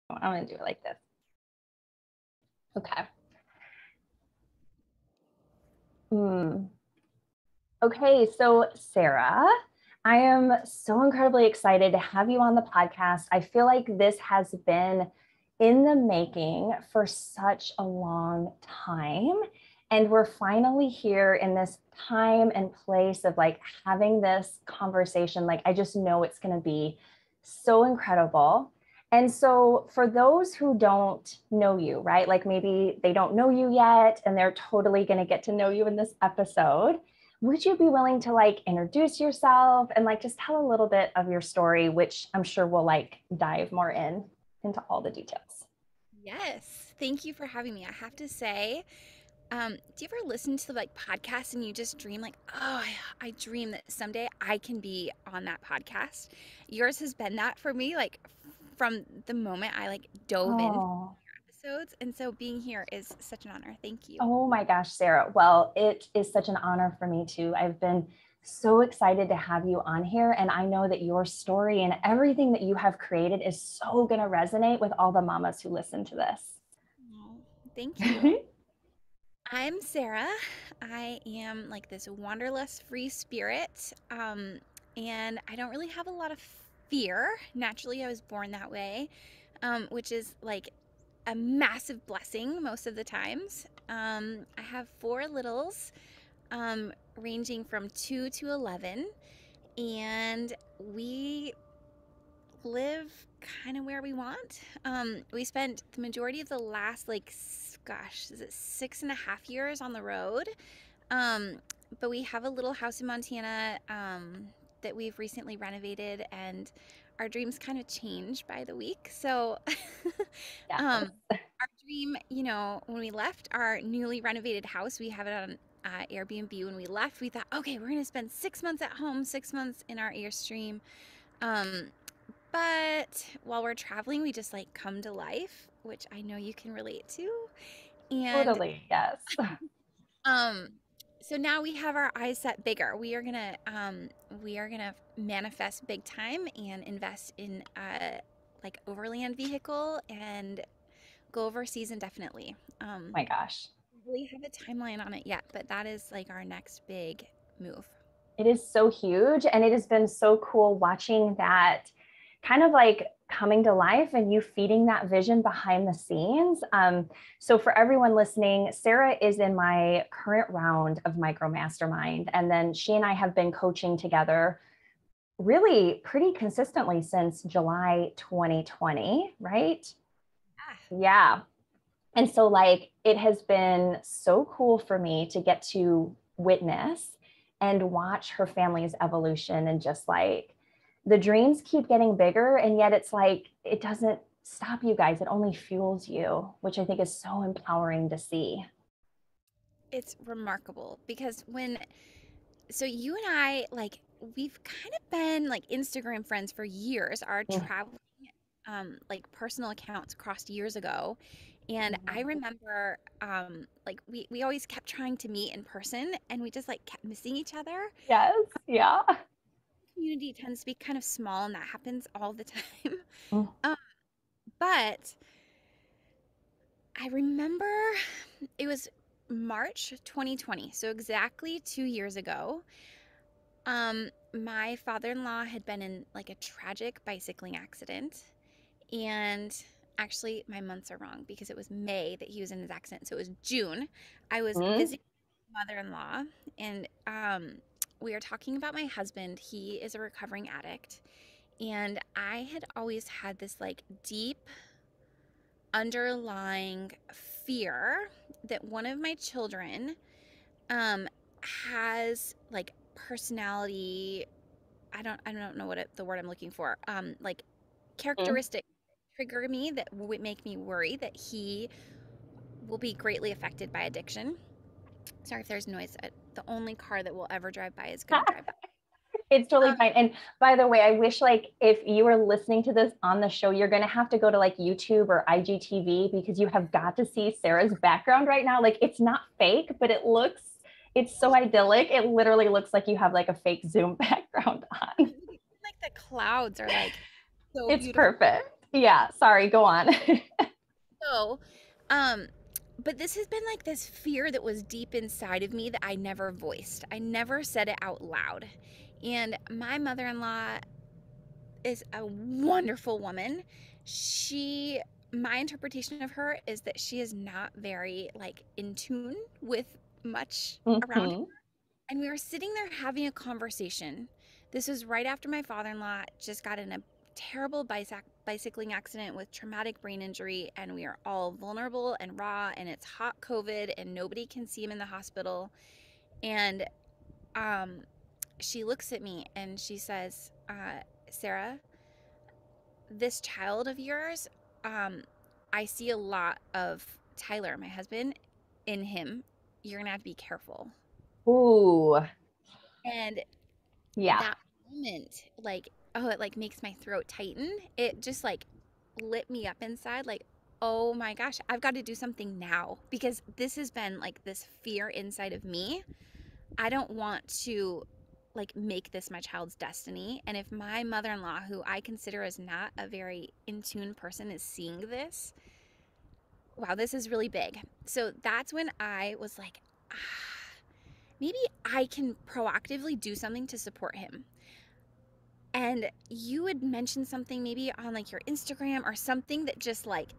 I'm going to do it like this. Okay. Okay, so Sarah, I am so incredibly excited to have you on the podcast. I feel like this has been in the making for such a long time. And we're finally here in this time and place of like having this conversation. Like, I just know it's going to be so incredible. And so for those who don't know you, right? Like maybe they don't know you yet, and they're totally going to get to know you in this episode. Would you be willing to like introduce yourself and like just tell a little bit of your story, which I'm sure we'll like dive more into all the details. Yes. Thank you for having me. I have to say, do you ever listen to like podcasts and you just dream like, oh, I dream that someday I can be on that podcast? Yours has been that for me, like from the moment I like dove in episodes. And so being here is such an honor. Thank you. Oh my gosh, Sarah. Well, it is such an honor for me too. I've been so excited to have you on here. And I know that your story and everything that you have created is so going to resonate with all the mamas who listen to this. Oh, thank you. I'm Sarah. I am like this wanderlust free spirit. And I don't really have a lot of fear. Naturally, I was born that way, which is like a massive blessing most of the times. I have 4 littles, ranging from 2 to 11, and we live kind of where we want. We spent the majority of the last, like, gosh, is it 6.5 years on the road? But we have a little house in Montana that we've recently renovated, and our dreams kind of change by the week. So our dream, when we left our newly renovated house, we have it on Airbnb. When we left, we thought, okay, we're going to spend 6 months at home, 6 months in our Airstream. But while we're traveling, we just like come to life, which I know you can relate to. And Totally. Yes. so now we have our eyes set bigger. We are gonna manifest big time and invest in like overland vehicle and go overseas indefinitely. My gosh. We really have a timeline on it yet, but that is like our next big move. It is so huge. And it has been so cool watching that kind of like coming to life and you feeding that vision behind the scenes. So for everyone listening, Sarah is in my current round of Micro Mastermind. And then she and I have been coaching together really pretty consistently since July 2020, right? Yeah. And so like it has been so cool for me to get to witness and watch her family's evolution, and just like the dreams keep getting bigger, and yet it's like it doesn't stop you guys, it only fuels you, which I think is so empowering to see. It's remarkable because so you and I, like, we've kind of been like Instagram friends for years. Our traveling like personal accounts crossed years ago, and I remember like we always kept trying to meet in person, and we just like kept missing each other. Yes. Yeah. Community tends to be kind of small, and that happens all the time. Mm. But I remember it was March 2020, so exactly 2 years ago. My father-in-law had been in like a tragic bicycling accident, and actually my months are wrong because it was May that he was in his accident, so it was June. I was visiting my mother-in-law, and we were talking about my husband. He is a recovering addict, and I had always had this like deep underlying fear that one of my children has like personality, I don't know what the word I'm looking for, like characteristic trigger me that would make me worry that he will be greatly affected by addiction. Sorry if there's noise. The only car that will ever drive by is going to drive by. It's totally fine. And by the way, I wish like if you were listening to this on the show, you're going to have to go to like YouTube or IGTV, because you have got to see Sarah's background right now. Like it's not fake, but it's so idyllic. It literally looks like you have like a fake Zoom background on. Like the clouds are like so It's beautiful. perfect. Yeah, sorry, go on. So, um, but this has been like this fear that was deep inside of me that I never voiced. I never said it out loud. And my mother-in-law is a wonderful woman. My interpretation of her is that she is not very like in tune with much around her. Hmm. And we were sitting there having a conversation. This was right after my father-in-law just got in a terrible bicycling accident with traumatic brain injury, and we are all vulnerable and raw, and it's hot COVID, and nobody can see him in the hospital. And um, she looks at me and she says, Sarah, this child of yours, I see a lot of Tyler, my husband, in him. You're gonna have to be careful. Ooh, And yeah. that moment, like, oh, it like makes my throat tighten. It just like lit me up inside, like, oh my gosh, I've got to do something now because this has been like this fear inside of me. I don't want to like make this my child's destiny. And if my mother-in-law, who I consider as not a very in tune person, is seeing this, wow, this is really big. So that's when I was like, maybe I can proactively do something to support him. And you had mentioned something maybe on like your Instagram or something that just like,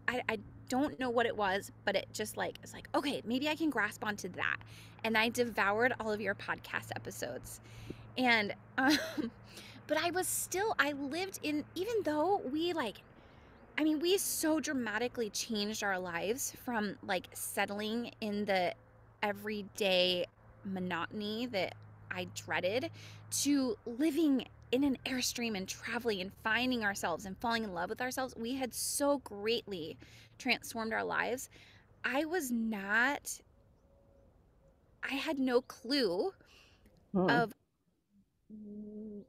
I don't know what it was, but it just like, it's like, okay, maybe I can grasp onto that. And I devoured all of your podcast episodes. And, but I lived in, even though we so dramatically changed our lives from like settling in the everyday monotony that I dreaded to living in an Airstream and traveling and finding ourselves and falling in love with ourselves. We had so greatly transformed our lives. I was not, I had no clue Hmm. of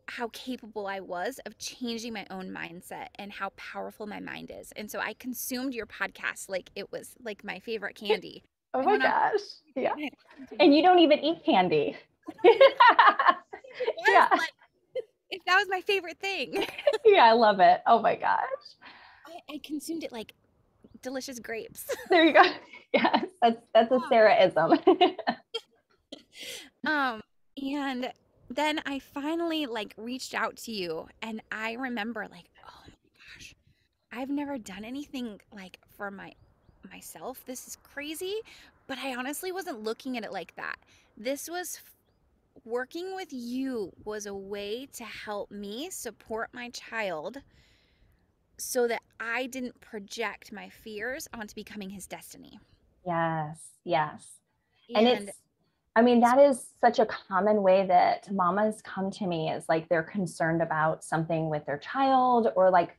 how capable I was of changing my own mindset and how powerful my mind is. And so I consumed your podcast like it was like my favorite candy. Oh I my went on gosh. every Yeah. day and I listened to And you. you don't even eat candy. I don't even think it was Yeah. like if that was my favorite thing. Yeah, I love it. Oh my gosh. I consumed it like delicious grapes. There you go. Yes, that's a Sarah-ism. Um, and then I finally like reached out to you and I remember like, oh my gosh, I've never done anything like for myself. This is crazy, but I honestly wasn't looking at it like that. This was working with you was a way to help me support my child so that I didn't project my fears onto becoming his destiny. Yes, yes. And And I mean, that is such a common way that mamas come to me is like they're concerned about something with their child or like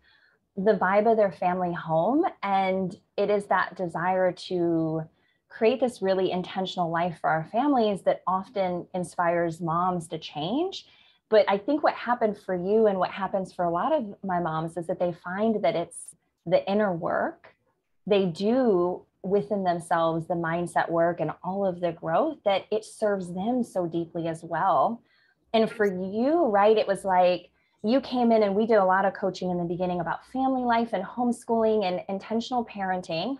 the vibe of their family home. And it is that desire to create this really intentional life for our families that often inspires moms to change. But I think what happened for you and what happens for a lot of my moms is that they find that it's the inner work they do within themselves, the mindset work and all of the growth, that it serves them so deeply as well. And for you, right, it was like you came in and we did a lot of coaching in the beginning about family life and homeschooling and intentional parenting.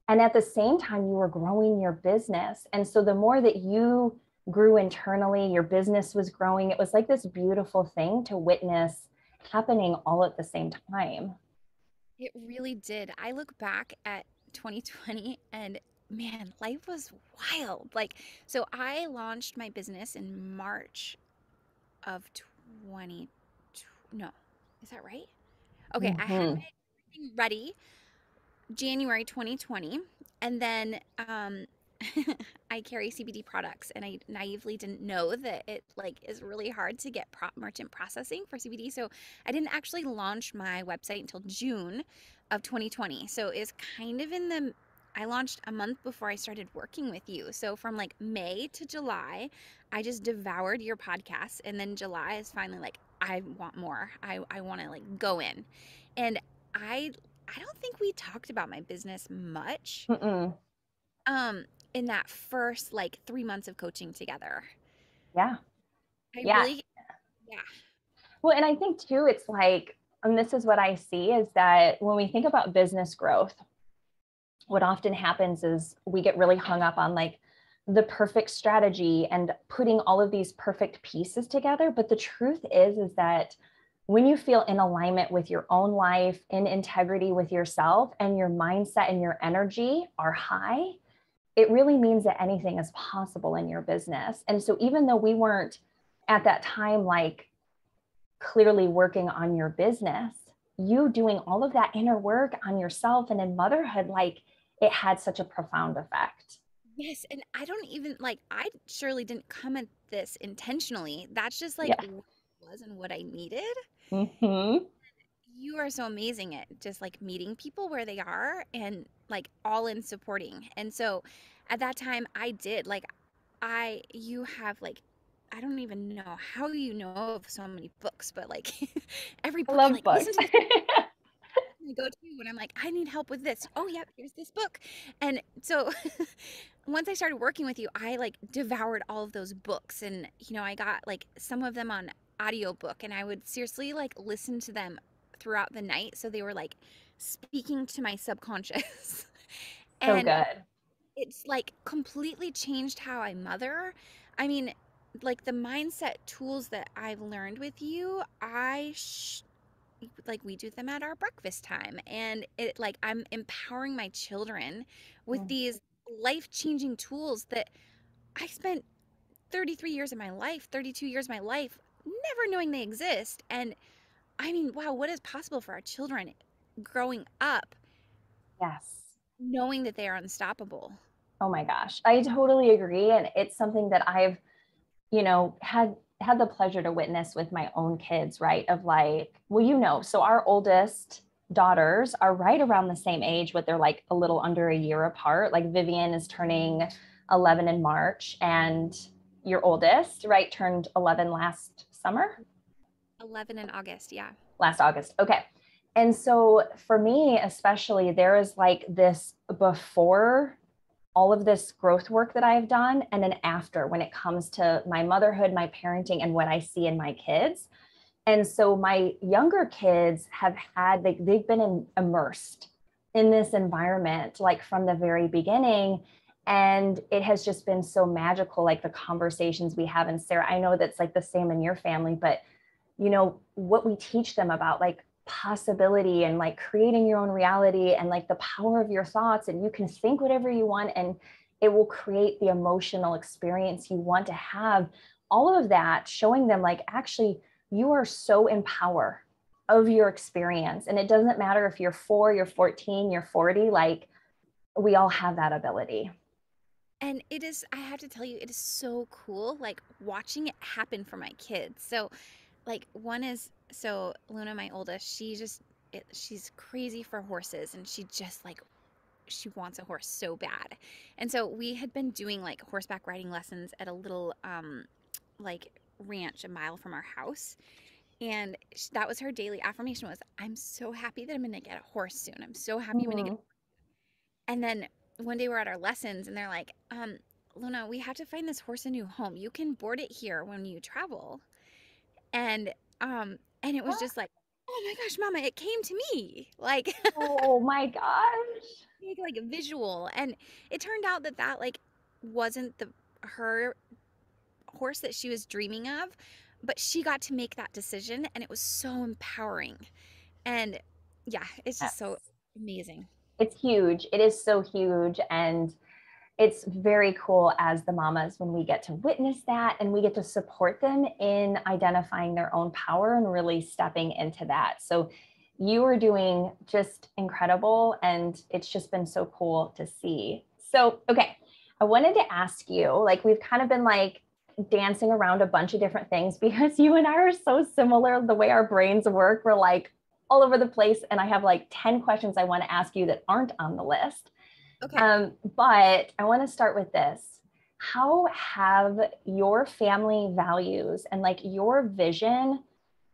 And at the same time, you were growing your business. And so the more that you grew internally, your business was growing. It was like this beautiful thing to witness happening all at the same time. it really did. I look back at 2020 and man, life was wild. Like, so I launched my business in March of 20. No, is that right? Okay, I had Mm-hmm. my everything ready January 2020, and then I carry CBD products, and I naively didn't know that it like is really hard to get merchant processing for CBD. So I didn't actually launch my website until June of 2020. So it's kind of in the I launched a month before I started working with you. So from like May to July, I just devoured your podcast, and then July is finally like I want more. I want to like go in, and I I don't think we talked about my business much Mm-mm. um in that first like 3 months of coaching together. Yeah. I Yeah. really yeah. Well, and I think too, it's like And this is what I see is that when we think about business growth, what often happens is we get really hung up on like the perfect strategy and putting all of these perfect pieces together. But the truth is that when you feel in alignment with your own life, in integrity with yourself, and your mindset and your energy are high, it really means that anything is possible in your business. And so even though we weren't at that time, like clearly working on your business, you doing all of that inner work on yourself and in motherhood, like it had such a profound effect. Yes, and I don't even like I surely didn't come at this intentionally. That's just like Yeah. what it was and what I needed. Mm-hmm. You are so amazing at just like meeting people where they are and like all in supporting. And so at that time I did like you have like I don't even know how you know of so many books, but like every I book you're love like, listen books. to this I go to when I'm like, I need help with this. Oh, yeah, here's this book. And so once I started working with you, I like devoured all of those books. And, I got like some of them on audiobook and I would seriously like listen to them throughout the night. So they were like speaking to my subconscious. So And good. it's like completely changed how I mother. I mean, like the mindset tools that I've learned with you, like we do them at our breakfast time, and it like I'm empowering my children with Mm. these life-changing tools that I spent 33 years of my life, 32 years of my life never knowing they exist. And I mean, wow, what is possible for our children growing up Yes. knowing that they are unstoppable? Oh my gosh. I totally agree. And it's something that I've, had the pleasure to witness with my own kids, right? Of like, well, so our oldest daughters are right around the same age, but they're like a little under a year apart. Like Vivian is turning 11 in March, and your oldest, right, turned 11 last summer. 11 in August, yeah. Last August. Okay. And so for me, especially, there is like this before all of this growth work that I've done and an after when it comes to my motherhood, my parenting, and what I see in my kids. And so my younger kids have had, they've been immersed in this environment, like from the very beginning. And it has just been so magical, like the conversations we have. And Sarah, I know that's like the same in your family, but what we teach them about like possibility and like creating your own reality and like the power of your thoughts, and you can think whatever you want and it will create the emotional experience you want to have. All of that, showing them like actually you are so in power of your experience, and it doesn't matter if you're 4, you're 14, you're 40, like we all have that ability. And it is, I have to tell you, it is so cool, like watching it happen for my kids. So like one is so Luna, my oldest, she's crazy for horses, and she just like she wants a horse so bad. And so we had been doing like horseback riding lessons at a little like ranch a mile from our house. And that was her daily affirmation was, I'm so happy that I'm going to get a horse soon. I'm so happy I'm going to get. Mm-hmm. And then one day we're at our lessons and they're like, Luna, we have to find this horse a new home. You can board it here when you travel. And and it was just like, oh my gosh, mama, it came to me. Like Oh my gosh. like a visual. And it turned out that like wasn't the her horse that she was dreaming of, but she got to make that decision and it was so empowering. And yeah, it's just so Yes. amazing. It's huge. It is so huge. And it's very cool as the mamas when we get to witness that and we get to support them in identifying their own power and really stepping into that. So you are doing just incredible. And it's just been so cool to see. So, okay, I wanted to ask you, like, we've kind of been like dancing around a bunch of different things because you and I are so similar. The way our brains work, we're like all over the place. And I have like 10 questions I want to ask you that aren't on the list. Okay. But I want to start with this. How have your family values and like your vision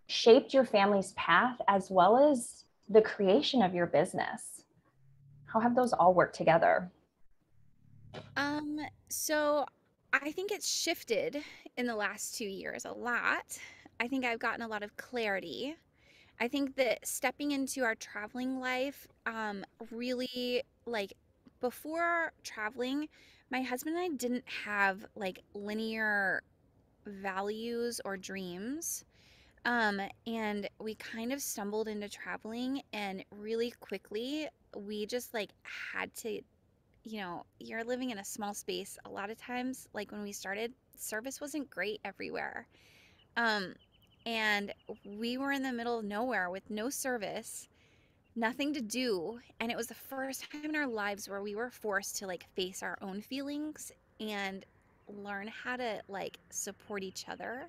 shaped your family's path as well as the creation of your business? How have those all worked together? So I think it's shifted in the last 2 years a lot. I think I've gotten a lot of clarity. I think that stepping into our traveling life, really like before traveling, my husband and I didn't have like linear values or dreams. And we kind of stumbled into traveling, and really quickly we just like had to, you're living in a small space. A lot of times, like when we started, service wasn't great everywhere. Um, and we were in the middle of nowhere with no service, nothing to do. And it was the first time in our lives where we were forced to like face our own feelings and learn how to like support each other.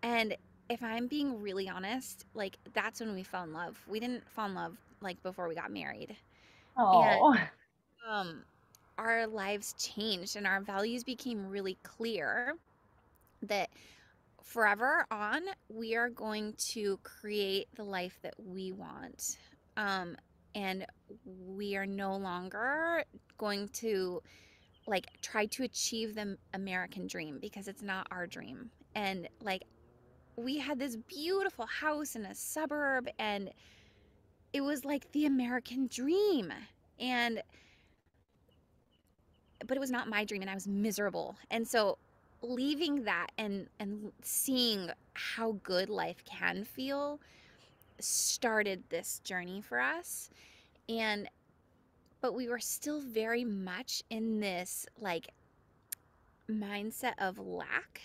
And if I'm being really honest, like that's when we fell in love. We didn't fall in love like before we got married. And Oh, um our lives changed and our values became really clear that forever on, we are going to create the life that we want. Um, and we are no longer going to like try to achieve the American dream because it's not our dream. And like, we had this beautiful house in a suburb, and it was like the American dream. And but it was not my dream, and I was miserable. And so leaving that and seeing how good life can feel started this journey for us. And but we were still very much in this like mindset of lack,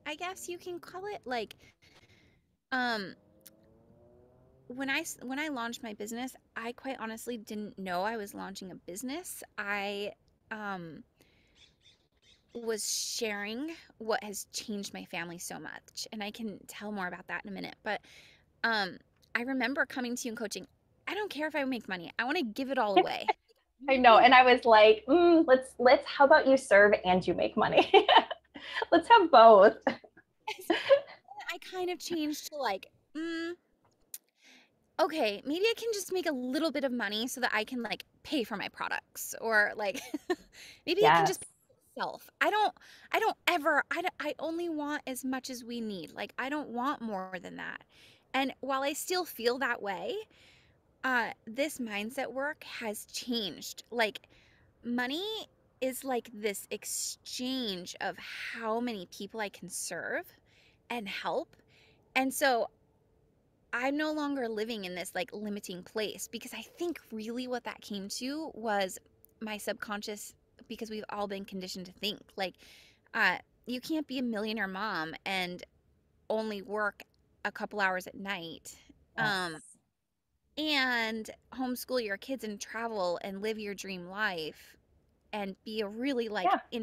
I guess you can call it. Like um when I launched my business, I quite honestly didn't know I was launching a business. I um was sharing what has changed my family so much, and I can tell more about that in a minute. But um I remember coming to you and coaching. I don't care if I make money. I want to give it all away. I know. And I was like, let's, how about you serve and you make money? Let's have both. I kind of changed to like, okay, maybe I can just make a little bit of money so that I can like pay for my products, or like maybe it can Yes. just pay for itself. I only want as much as we need. Like I don't want more than that. And while I still feel that way, this mindset work has changed. Like money is like this exchange of how many people I can serve and help. And so I'm no longer living in this like limiting place, because I think really what that came to was my subconscious, because we've all been conditioned to think like uh you can't be a millionaire mom and only work a couple hours at night. Yes. And homeschool your kids and travel and live your dream life and be a really like Yeah.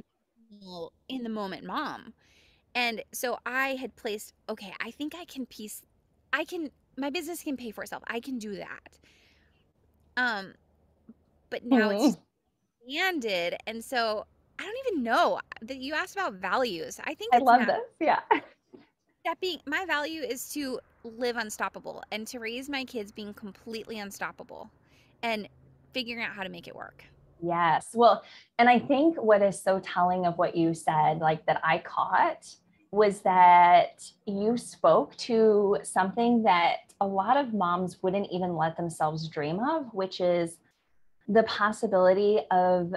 in the moment mom. And so I had placed, okay, I think I can piece, I can, my business can pay for itself. I can do that. Um, but now Hmm. it's expanded. And so I don't even know that you asked about values. I think I it's love now this. Yeah. that being my value is to live unstoppable and to raise my kids being completely unstoppable and figuring out how to make it work. Yes. Well, and I think what is so telling of what you said, like that I caught, was that you spoke to something that a lot of moms wouldn't even let themselves dream of, which is the possibility of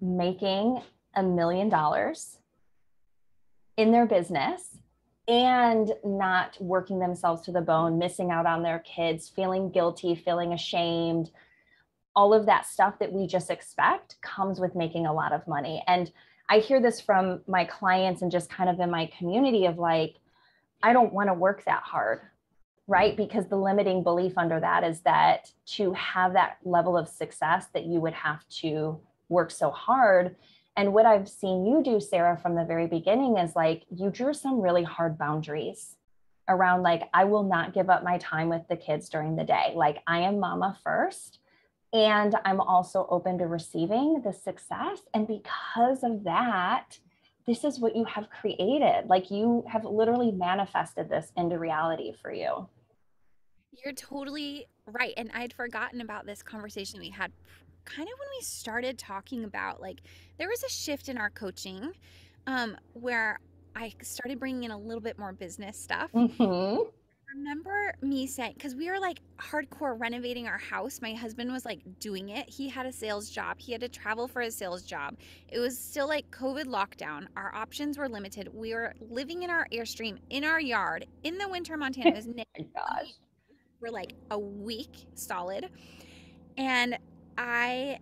making $1 million in their business and not working themselves to the bone, missing out on their kids, feeling guilty, feeling ashamed. All of that stuff that we just expect comes with making a lot of money. And I hear this from my clients and just kind of in my community of like, I don't want to work that hard, right? Because the limiting belief under that is that to have that level of success that you would have to work so hard. And what I've seen you do, Sarah, from the very beginning is like you drew some really hard boundaries around like, I will not give up my time with the kids during the day. Like I am mama first. And I'm also open to receiving the success. And because of that, this is what you have created. Like you have literally manifested this into reality for you. You're totally right. And I'd forgotten about this conversation we had kind of when we started talking about like there was a shift in our coaching, where I started bringing in a little bit more business stuff. Mm-hmm. remember me saying, because we were like hardcore renovating our house. My husband was like doing it. He had a sales job. He had to travel for his sales job. It was still like COVID lockdown. Our options were limited. We were living in our Airstream in our yard in the winter, Montana. It was My gosh. for like a week solid. And I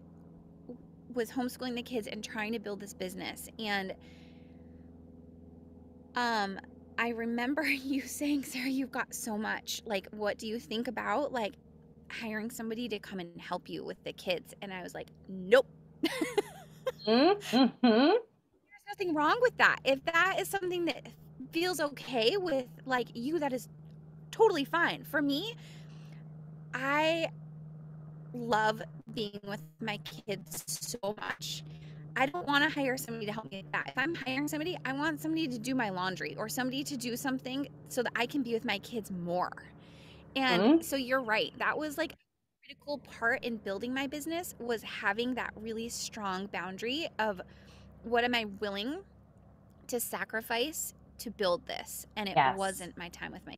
was homeschooling the kids and trying to build this business. And I remember you saying, Sarah, you've got so much. Like, what do you think about like hiring somebody to come and help you with the kids? And I was like, nope. Mm-hmm. There's nothing wrong with that. If that is something that feels okay with like you, that is totally fine. For me, I love being with my kids so much. I don't want to hire somebody to help me with that. If I'm hiring somebody, I want somebody to do my laundry or somebody to do something so that I can be with my kids more. And so you're right. That was like a critical part in building my business, was having that really strong boundary of what am I willing to sacrifice to build this? And it Yes. wasn't my time with my.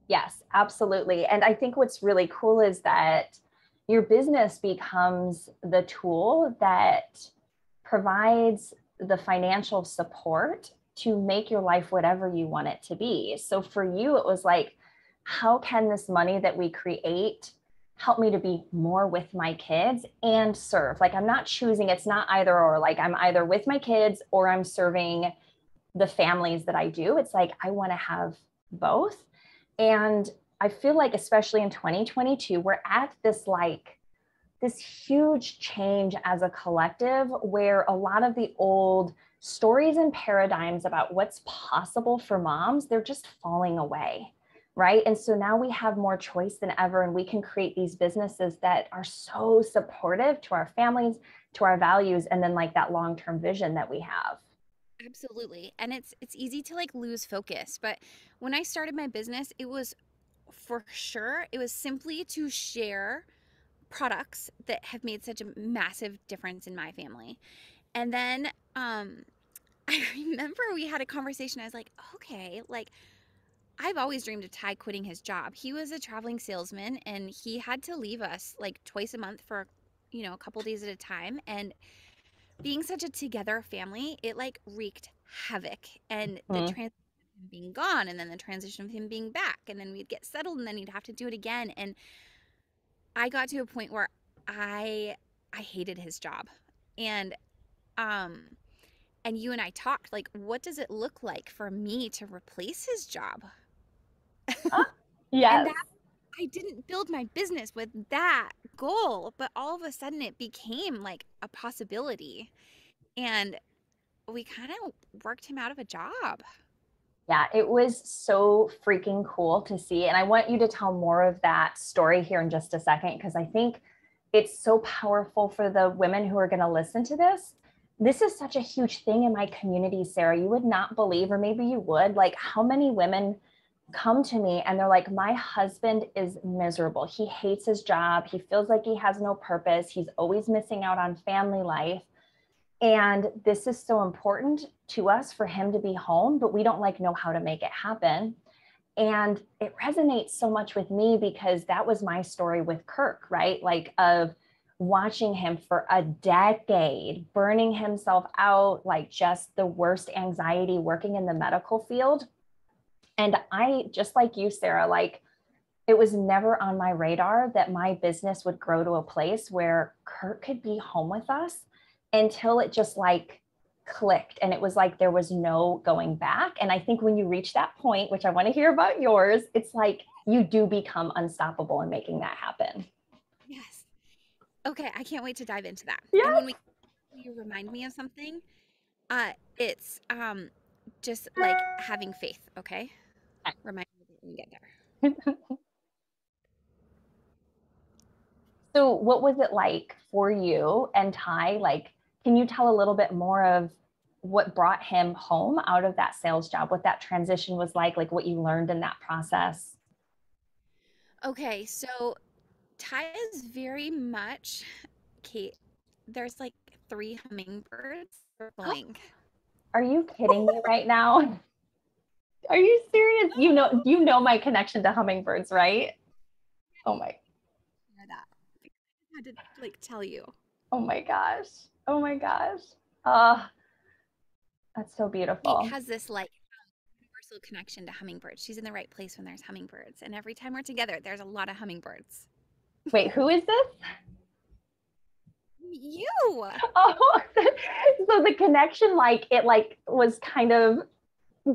Yes, absolutely. And I think what's really cool is that your business becomes the tool that provides the financial support to make your life whatever you want it to be. So for you, it was like, how can this money that we create help me to be more with my kids and serve? Like, I'm not choosing, it's not either or, like, I'm either with my kids or I'm serving the families that I do. It's like, I want to have both. And I feel like, especially in 2022, we're at this huge change as a collective where a lot of the old stories and paradigms about what's possible for moms, they're just falling away. Right. And so now we have more choice than ever, and we can create these businesses that are so supportive to our families, to our values, and then like that long-term vision that we have. Absolutely. And it's easy to like lose focus. But when I started my business, it was for sure, it was simply to share products that have made such a massive difference in my family. And then I remember we had a conversation. I was like, okay, like I've always dreamed of Ty quitting his job. He was a traveling salesman and he had to leave us like twice a month for, a couple days at a time. And being such a together family, it like wreaked havoc. And the Mm-hmm. transition of him being gone, and then the transition of him being back, and then we'd get settled, and then he'd have to do it again. And I got to a point where I hated his job. And um and you and I talked like, what does it look like for me to replace his job? And Yes. that, I didn't build my business with that goal, but all of a sudden it became like a possibility. And we kind of worked him out of a job. Yeah, it was so freaking cool to see. And I want you to tell more of that story here in just a second, because I think it's so powerful for the women who are going to listen to this. This is such a huge thing in my community, Sarah. You would not believe, or maybe you would, like how many women come to me and they're like, my husband is miserable. He hates his job. He feels like he has no purpose. He's always missing out on family life. And this is so important to us for him to be home, but we don't like know how to make it happen. And it resonates so much with me because that was my story with Kirk, right? Like, of watching him for a decade, burning himself out, like just the worst anxiety, working in the medical field. And I, just like you, Sarah, like, it was never on my radar that my business would grow to a place where Kurt could be home with us, until it just like clicked. And it was like there was no going back. And I think when you reach that point, which I want to hear about yours, it's like you do become unstoppable in making that happen. Yes. Okay, I can't wait to dive into that. And when Yes. you remind me of something, it's just like having faith, okay? Remind me when you get there. So what was it like for you and Ty? Like, can you tell a little bit more of what brought him home out of that sales job, what that transition was like what you learned in that process? Okay, so Ty is very much Kate. There's like three hummingbirds circling. Are you kidding me right now? Are you serious? You know my connection to hummingbirds, right? Oh my. That. I had to like tell you. Oh my gosh. Oh my gosh. Oh, that's so Kate beautiful. has this like universal connection to hummingbirds. She's in the right place when there's hummingbirds. And every time we're together, there's a lot of hummingbirds. Wait, who is this? You. Oh, so the connection, like it like was kind of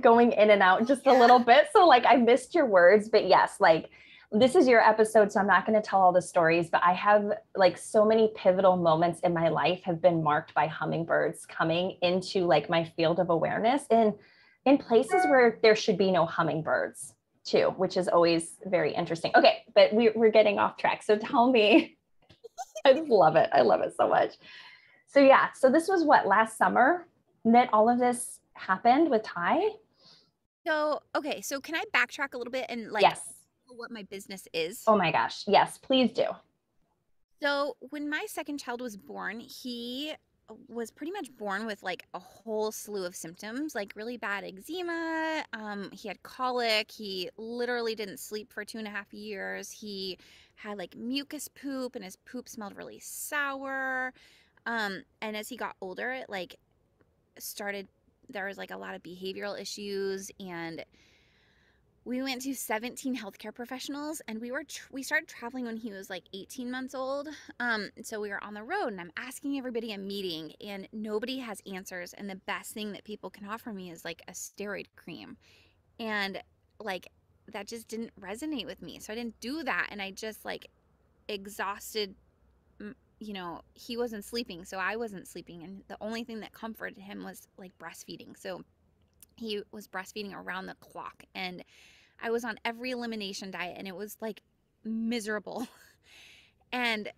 going in and out just a little bit. So like I missed your words, but yes, like this is your episode, so I'm not going to tell all the stories, but I have like so many pivotal moments in my life have been marked by hummingbirds coming into like my field of awareness in places where there should be no hummingbirds too, which is always very interesting. Okay, but we're getting off track. So tell me, I just love it. I love it so much. So yeah, so this was what, last summer that all of this happened with Ty? So, okay, so can I backtrack a little bit and like Yes. what my business is? Oh my gosh. Yes, please do. So, when my second child was born, he was pretty much born with like a whole slew of symptoms, like really bad eczema. He had colic. He literally didn't sleep for 2.5 years. He had like mucus poop, and his poop smelled really sour. And as he got older, it like started, there was like a lot of behavioral issues, and we went to 17 healthcare professionals, and we started traveling when he was like 18 months old. So we were on the road, and I'm asking everybody a meeting, and nobody has answers. And the best thing that people can offer me is like a steroid cream. And like that just didn't resonate with me. So I didn't do that. And I just like exhausted, he wasn't sleeping, so I wasn't sleeping. And the only thing that comforted him was like breastfeeding. So he was breastfeeding around the clock, and I was on every elimination diet, and it was like miserable. And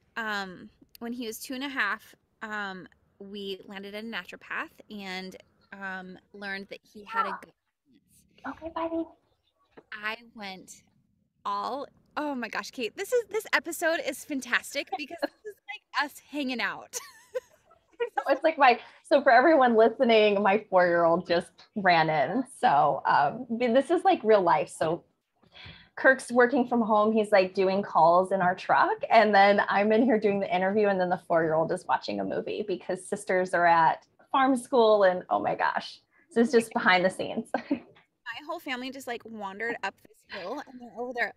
when he was 2.5, we landed at a naturopath and learned that he had a gut illness. Okay, buddy. I went all, oh my gosh, Kate, this episode is fantastic because this is like us hanging out. It's like so for everyone listening, my 4-year-old just ran in. So this is like real life. So Kirk's working from home. He's like doing calls in our truck. And then I'm in here doing the interview. And then the 4-year-old is watching a movie because sisters are at farm school. And oh my gosh. So it's just behind the scenes. My whole family just like wandered up this hill, and they're over there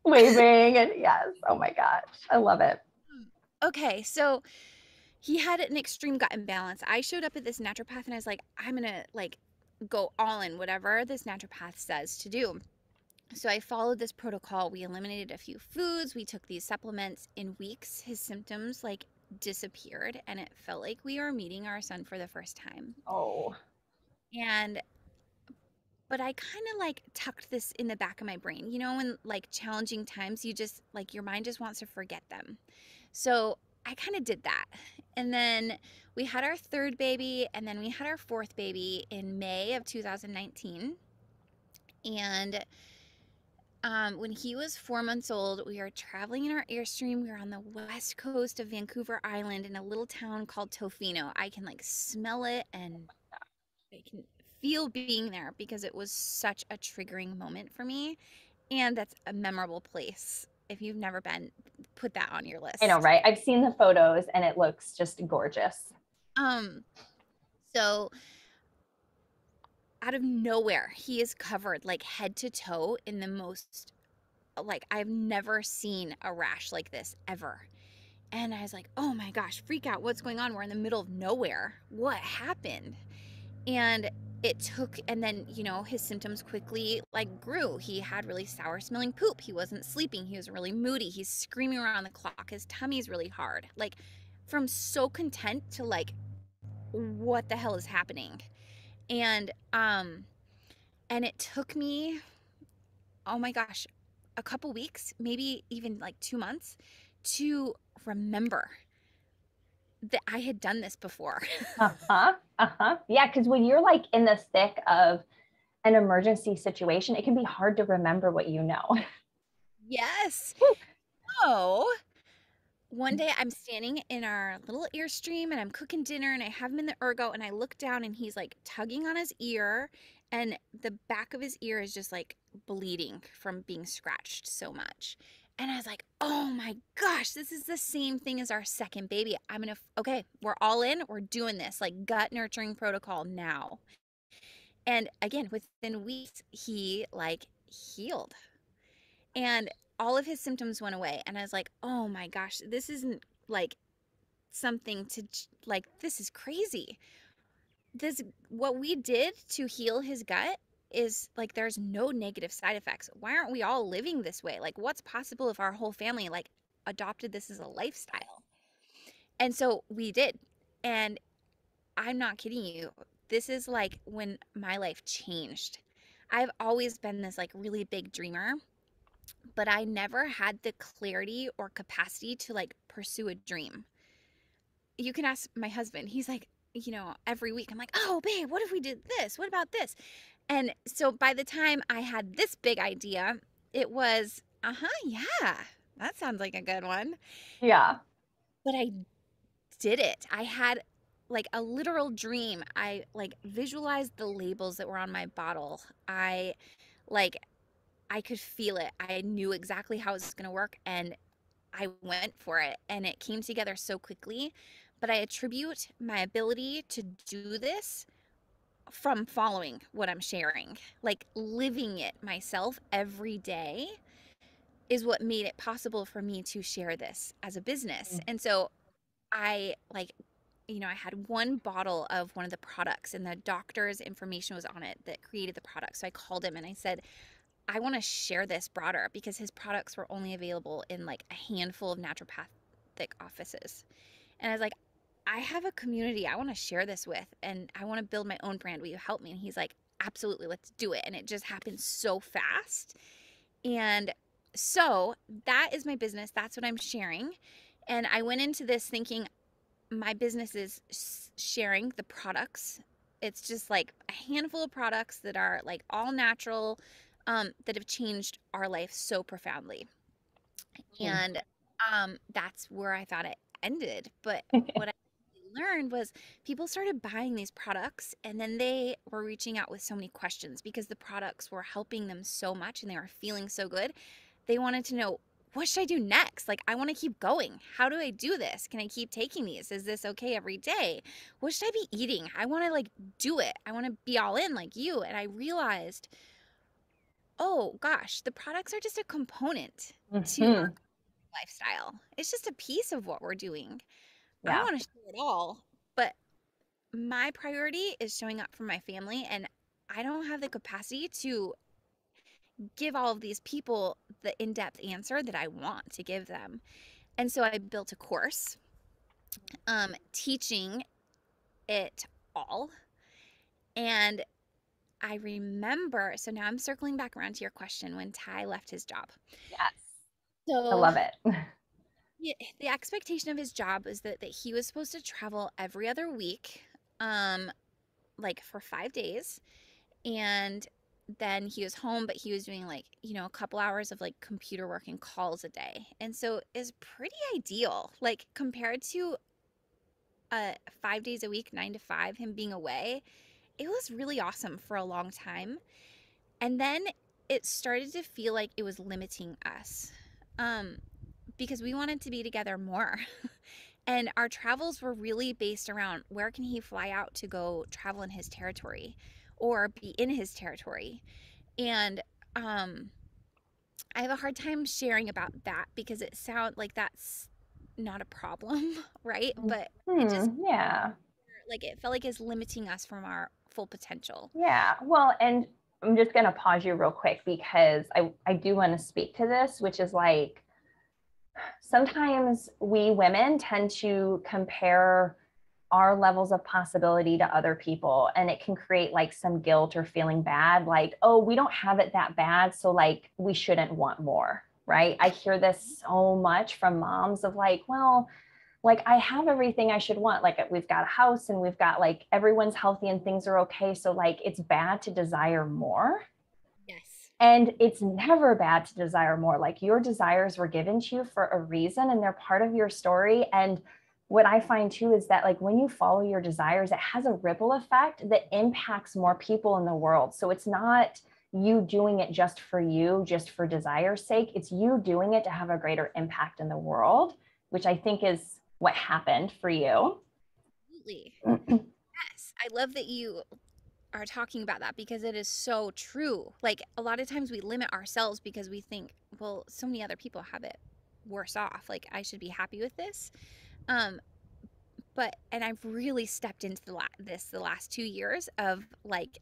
waving. And yes, oh my gosh. I love it. Okay, so he had an extreme gut imbalance. I showed up at this naturopath, and I was like, I'm gonna like go all in whatever this naturopath says to do. So I followed this protocol. We eliminated a few foods. We took these supplements. In weeks, his symptoms like disappeared, and it felt like we were meeting our son for the first time. Oh. But I kind of like tucked this in the back of my brain. You know, when like challenging times, you just like your mind just wants to forget them. So I kind of did that. And then we had our third baby, and then we had our fourth baby in May of 2019. And when he was 4 months old, we were traveling in our Airstream. We were on the west coast of Vancouver Island in a little town called Tofino. I can like smell it, and I can feel being there because it was such a triggering moment for me. And that's a memorable place. If you've never been, put that on your list. I know, right? I've seen the photos and it looks just gorgeous. So out of nowhere, he is covered like head to toe in the most, like I've never seen a rash like this ever. And I was like, oh my gosh, freak out. What's going on? We're in the middle of nowhere. What happened? And it took, and then, his symptoms quickly like grew. He had really sour smelling poop. He wasn't sleeping. He was really moody. He's screaming around the clock. His tummy's really hard. Like from so content to like, what the hell is happening? And it took me, oh my gosh, a couple weeks, maybe even like 2 months to remember that I had done this before. Yeah, because when you're like in the thick of an emergency situation, it can be hard to remember what you know. Yes. So one day I'm standing in our little Airstream, and I'm cooking dinner, and I have him in the ergo, and I look down, and he's like tugging on his ear, and the back of his ear is just like bleeding from being scratched so much. And I was like, oh my gosh, this is the same thing as our second baby. Okay, we're all in, we're doing this, like gut nurturing protocol now. And again, within weeks, he like healed and all of his symptoms went away. And I was like, oh my gosh, this isn't like something to like, this is crazy. This, what we did to heal his gut is like, there's no negative side effects. Why aren't we all living this way? Like, what's possible if our whole family like adopted this as a lifestyle? And so we did. And I'm not kidding you. This is like when my life changed. I've always been this like really big dreamer, but I never had the clarity or capacity to like pursue a dream. You can ask my husband. He's like, every week I'm like, oh, babe, what if we did this? What about this? And so by the time I had this big idea, it was, yeah, that sounds like a good one. Yeah. But I did it. I had like a literal dream. I like visualized the labels that were on my bottle. Like I could feel it. I knew exactly how it was going to work and I went for it and it came together so quickly. But I attribute my ability to do this from following what I'm sharing. Like living it myself every day is what made it possible for me to share this as a business. And so I like, I had one bottle of one of the products and the doctor's information was on it that created the product. So I called him and I said, I want to share this broader because his products were only available in like a handful of naturopathic offices. And I was like, I have a community I want to share this with and I want to build my own brand. Will you help me? And he's like, absolutely, let's do it. And it just happened so fast. And so that is my business. That's what I'm sharing. And I went into this thinking my business is sharing the products. It's just like a handful of products that are like all natural, that have changed our life so profoundly. And that's where I thought it ended. But what I learned was people started buying these products and then they were reaching out with so many questions because the products were helping them so much and they were feeling so good. They wanted to know, what should I do next? Like, I want to keep going. How do I do this? Can I keep taking these? Is this okay every day? What should I be eating? I want to like do it. I want to be all in like you. And I realized, oh gosh, the products are just a component to our lifestyle. It's just a piece of what we're doing. I Yeah. want to share it all, but my priority is showing up for my family, and I don't have the capacity to give all of these people the in-depth answer that I want to give them. And so I built a course teaching it all. And I remember, so now I'm circling back around to your question when Ty left his job. Yes. I So love it. the expectation of his job was that he was supposed to travel every other week, like for 5 days. And then he was home, but he was doing like, a couple hours of like computer work and calls a day. And so it's pretty ideal, like compared to 5 days a week, 9 to 5, him being away. It was really awesome for a long time. And then it started to feel like it was limiting us, because we wanted to be together more. And our travels were really based around where can he fly out to go travel in his territory or be in his territory. And I have a hard time sharing about that because it sounds like that's not a problem, right? But it just, Yeah. like, it felt like it's limiting us from our full potential. Yeah. Well, and I'm just going to pause you real quick because I do want to speak to this, which is like, sometimes we women tend to compare our levels of possibility to other people, and it can create like some guilt or feeling bad, like, oh, we don't have it that bad, so like we shouldn't want more, right? I hear this so much from moms of like, well, like I have everything I should want, like we've got a house and we've got like everyone's healthy and things are okay, so like it's bad to desire more. Yes. And it's never bad to desire more. Like your desires were given to you for a reason and they're part of your story. And what I find too is that like when you follow your desires, it has a ripple effect that impacts more people in the world. So it's not you doing it just for you, just for desire's sake. It's you doing it to have a greater impact in the world, which I think is what happened for you. Absolutely. Yes. I love that you are talking about that because it is so true. Like a lot of times we limit ourselves because we think, well, so many other people have it worse off. Like I should be happy with this. Um, and I've really stepped into the last 2 years of like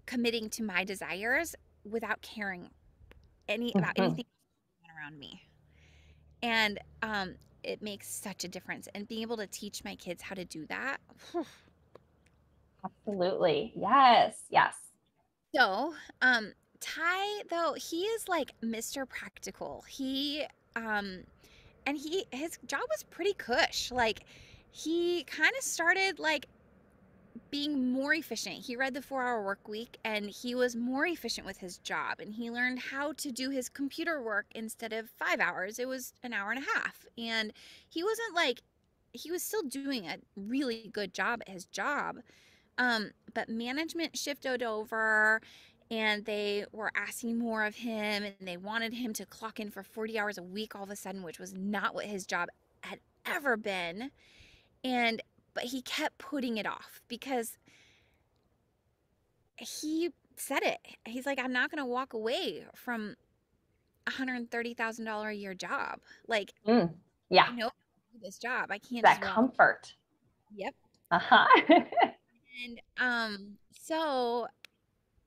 committing to my desires without caring about Mhm. anything around me. And it makes such a difference. And being able to teach my kids how to do that. Absolutely. Yes. Yes. So, Ty, though, he is like Mr. Practical. His job was pretty cush. Like, he kind of started like being more efficient. He read the 4 Hour Work Week and he was more efficient with his job. And he learned how to do his computer work instead of 5 hours, it was an hour and a half. And he wasn't like, he was still doing a really good job at his job. But management shifted over and they were asking more of him and they wanted him to clock in for 40 hours a week all of a sudden, which was not what his job had ever been. But he kept putting it off because he said it. He's like, I'm not going to walk away from $130,000 a year job. Like, Yeah. I know this job. I can't That just walk. comfort. Yep. Uh-huh. And so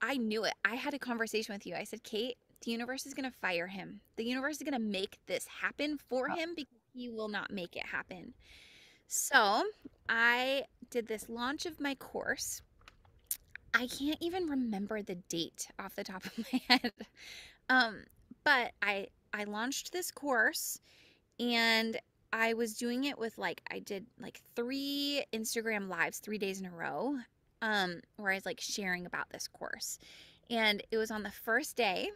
I knew it. I had a conversation with you. I said, Kate, the universe is going to fire him. The universe is going to make this happen for him because he will not make it happen. So I did this launch of my course. I can't even remember the date off the top of my head. But I launched this course and I was doing it with I did like 3 Instagram lives 3 days in a row, where I was like sharing about this course. And it was on the first day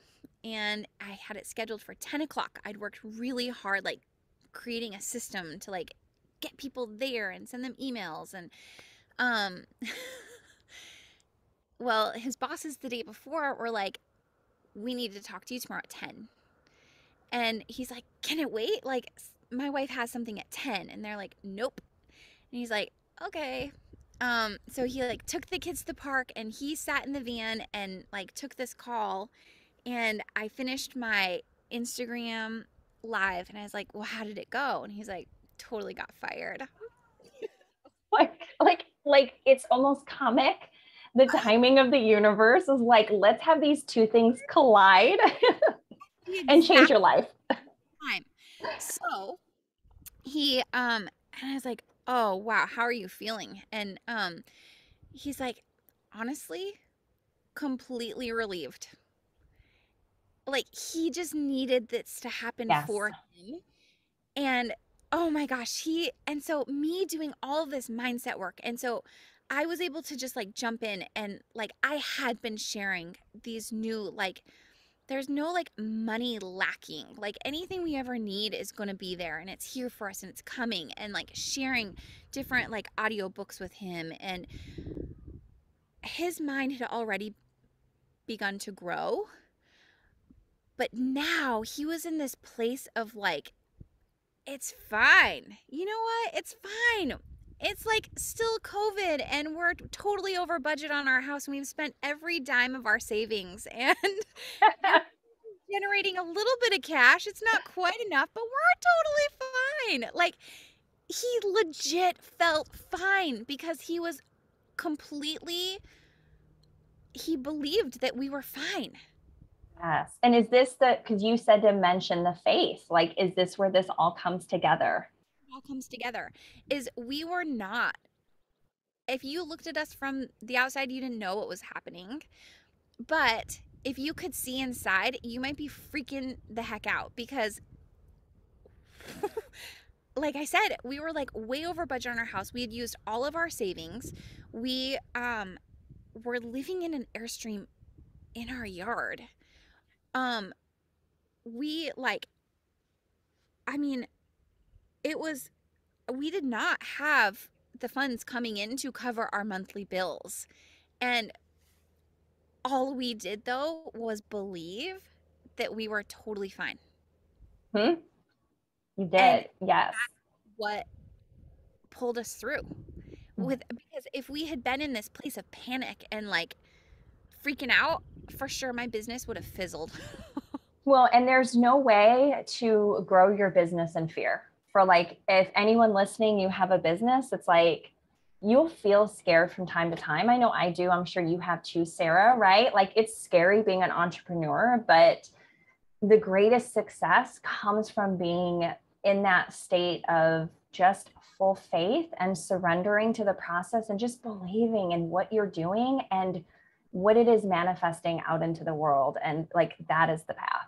and I had it scheduled for 10 o'clock. I'd worked really hard, like creating a system to like get people there and send them emails. And, um, well, his bosses the day before were like, we need to talk to you tomorrow at 10. And he's like, can it wait? Like, my wife has something at 10. And they're like, nope. And he's like, okay. So he like took the kids to the park and he sat in the van and like took this call. And I finished my Instagram live and I was like, well, how did it go? And he's like, totally got fired. Like it's almost comic. The timing of the universe is like, let's have these two things collide and change your life. Time. So and I was like, oh wow, how are you feeling? And he's like, honestly, completely relieved. Like he just needed this to happen for him. And oh my gosh, and so me doing all of this mindset work. And so I was able to just like jump in and like I had been sharing these new like there's no like money lacking. Like anything we ever need is going to be there and it's here for us and it's coming, and like sharing different like audiobooks with him, and his mind had already begun to grow. But now he was in this place of like, it's fine. You know what? It's fine. It's like still COVID and we're totally over budget on our house and we've spent every dime of our savings and we're generating a little bit of cash. It's not quite enough, but we're totally fine. Like he legit felt fine because he believed that we were fine. Yes. And is this because you said to mention the faith, like, is this where this all comes together? It all comes together is we were not, if you looked at us from the outside, you didn't know what was happening. But if you could see inside, you might be freaking the heck out because like I said, we were like way over budget on our house. We had used all of our savings. We were living in an Airstream in our yard. We like, I mean, it was we did not have the funds coming in to cover our monthly bills. And all we did though was believe that we were totally fine. Hmm? You And did. Yes. what pulled us through because if we had been in this place of panic and like freaking out, for sure my business would have fizzled. Well, and there's no way to grow your business in fear. For like, if anyone listening, you have a business, it's like you'll feel scared from time to time. I know I do. I'm sure you have too, Sarah, right? Like it's scary being an entrepreneur, but the greatest success comes from being in that state of just full faith and surrendering to the process and just believing in what you're doing and what it is manifesting out into the world. And like, that is the path.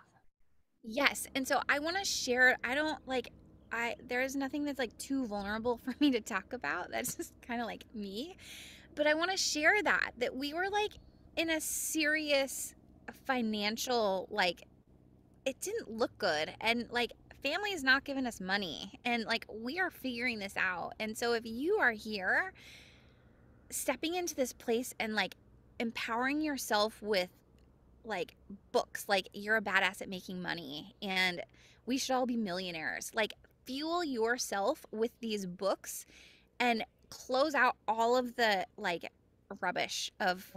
Yes. And so I want to share, I don't like, there's nothing that's like too vulnerable for me to talk about. That's just kind of like me. But I want to share that we were like in a serious financial, like, it didn't look good. And like, family is not giving us money. And like, we are figuring this out. And so if you are here stepping into this place and like empowering yourself with like books, like you're a badass at making money and we should all be millionaires, like fuel yourself with these books and close out all of the like rubbish of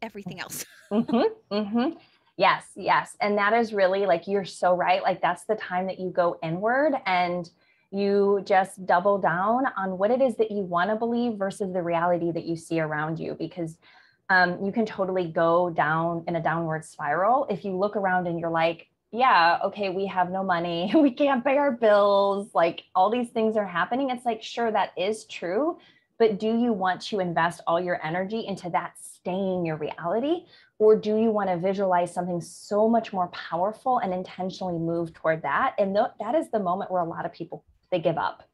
everything else. Mm-hmm, mm-hmm. Yes, yes. And that is really like, you're so right. Like that's the time that you go inward and you just double down on what it is that you want to believe versus the reality that you see around you, because you can totally go down in a downward spiral. If you look around and you're like, yeah, okay, we have no money, we can't pay our bills, like all these things are happening. It's like, sure, that is true. But do you want to invest all your energy into that staying your reality? Or do you want to visualize something so much more powerful and intentionally move toward that? And that is the moment where a lot of people, they give up.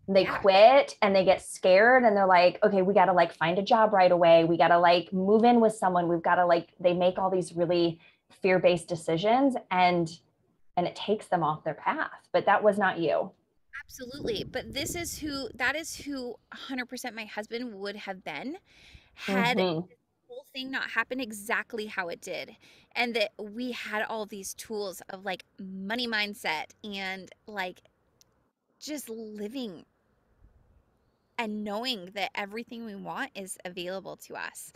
They quit and they get scared and they're like, okay, we got to like find a job right away. We got to like move in with someone. We've got to like, they make all these really fear-based decisions and it takes them off their path. But that was not you. Absolutely. But that is who 100% my husband would have been had Mm-hmm. this whole thing not happened exactly how it did. And that we had all these tools of like money mindset and like just living and knowing that everything we want is available to us.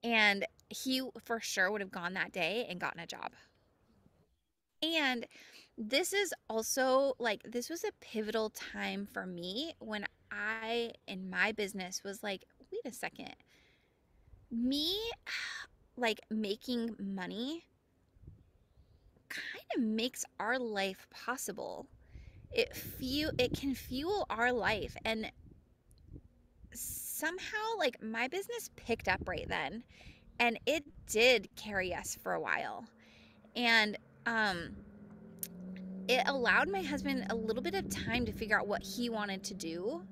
And he for sure would have gone that day and gotten a job. And this is also like, this was a pivotal time for me when I, in my business, was like, wait a second, me like making money kind of makes our life possible. It can fuel our life. And somehow like my business picked up right then and it did carry us for a while. And it allowed my husband a little bit of time to figure out what he wanted to do.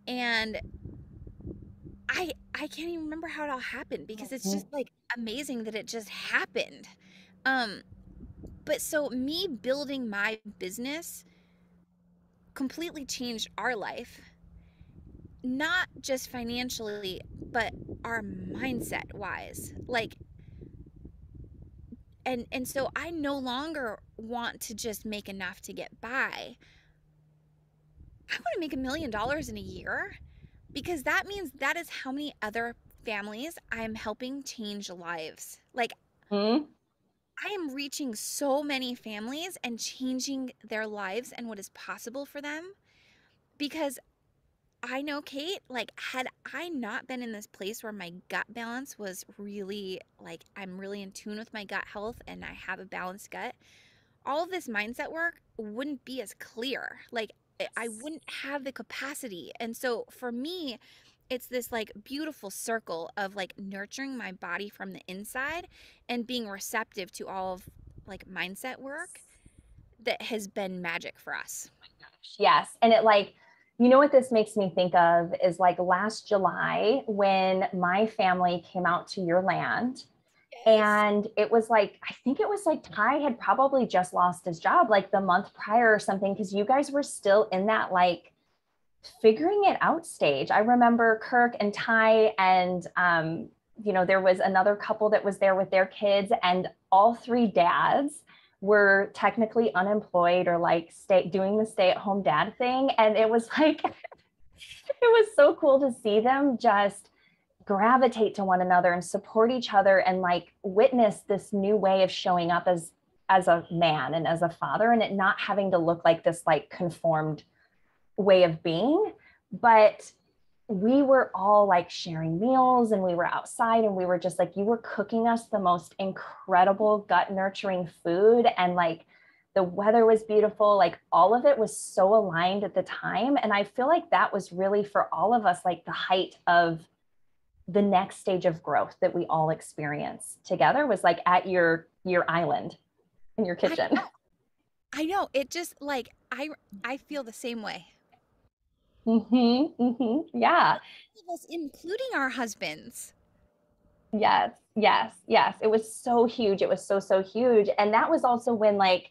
And I can't even remember how it all happened because it's just like amazing that it just happened. But so me building my business completely changed our life, not just financially, but our mindset wise. Like, and so I no longer want to just make enough to get by. I want to make $1 million in a year because that means that is how many other families I'm helping change lives. Like, Mm-hmm. I am reaching so many families and changing their lives and what is possible for them because I know, Kate, like, had I not been in this place where my gut balance was really, like, I'm really in tune with my gut health and I have a balanced gut, all of this mindset work wouldn't be as clear. Like, I wouldn't have the capacity. And so for me, it's this like beautiful circle of like nurturing my body from the inside and being receptive to all of like mindset work that has been magic for us. Yes. And it like, you know what this makes me think of is like last July when my family came out to your land Yes. And it was like, I think it was like Ty had probably just lost his job like the month prior or something, because you guys were still in that like figuring it out stage. I remember Kirk and Ty and, there was another couple that was there with their kids, and all three dads were technically unemployed or like doing the stay-at-home dad thing. And it was like, it was so cool to see them just gravitate to one another and support each other and like witness this new way of showing up as a man and as a father, and it not having to look like this like conformed way of being. But we were all like sharing meals, and we were outside, and we were just like, you were cooking us the most incredible gut nurturing food, and like the weather was beautiful. Like all of it was so aligned at the time. And I feel like that was really for all of us, like the height of the next stage of growth that we all experience together, was like at your island in your kitchen. I know. It just like I feel the same way. Yeah. All of us, including our husbands. Yes. It was so huge. It was so huge. And that was also when like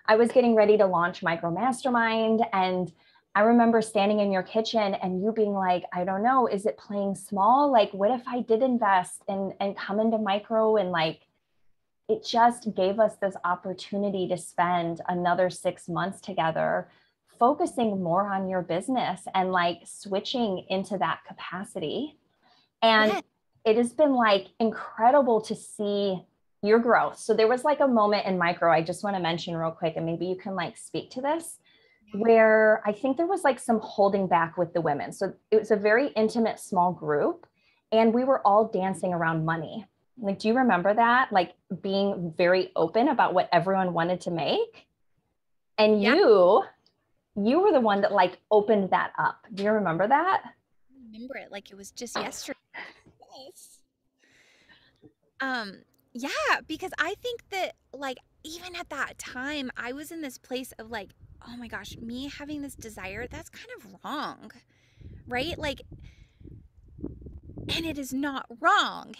I was getting ready to launch Micro Mastermind, and I remember standing in your kitchen and you being like, I don't know, is it playing small? Like, what if I did invest and come into micro? And like, it just gave us this opportunity to spend another 6 months together, focusing more on your business and like switching into that capacity. And Yes. it has been like incredible to see your growth. So there was like a moment in micro, I just want to mention real quick, and maybe you can like speak to this, where I think there was like some holding back with the women. So it was a very intimate, small group, and we were all dancing around money. Like, do you remember that? Like being very open about what everyone wanted to make. And Yeah. you were the one that like opened that up. Do you remember that? I remember it like it was just yesterday. Yes. Yeah, because I think that like even at that time I was in this place of like, oh my gosh, me having this desire, that's kind of wrong. Right? Like, and it is not wrong.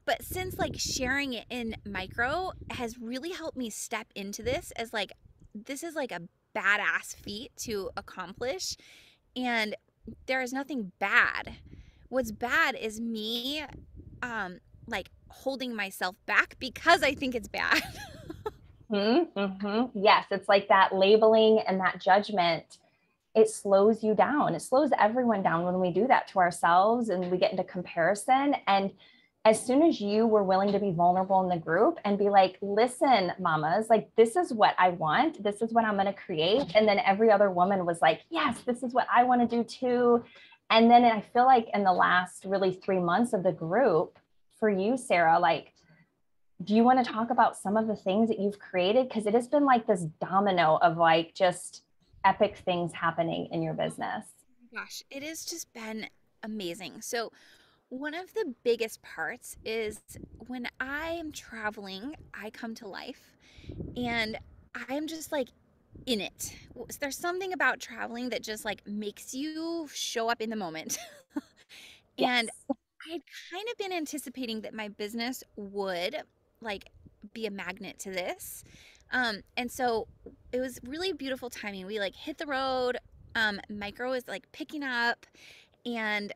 But since like sharing it in micro has really helped me step into this as like, this is like a badass feat to accomplish, and there is nothing bad. What's bad is me like holding myself back because I think it's bad. Yes, it's like that labeling and that judgment. It slows you down. It slows everyone down when we do that to ourselves and we get into comparison. And as soon as you were willing to be vulnerable in the group and be like, listen, mamas, like, this is what I want. This is what I'm going to create. And then every other woman was like, yes, this is what I want to do too. And then I feel like in the last really 3 months of the group for you, Sarah, like, do you want to talk about some of the things that you've created? Because it has been like this domino of like just epic things happening in your business. Gosh, it has just been amazing. So, one of the biggest parts is when I am traveling, I come to life and I'm just like in it. There's something about traveling that just like makes you show up in the moment. Yes. And I had kind of been anticipating that my business would like be a magnet to this. And so it was really beautiful timing. We like hit the road. Micro is like picking up, and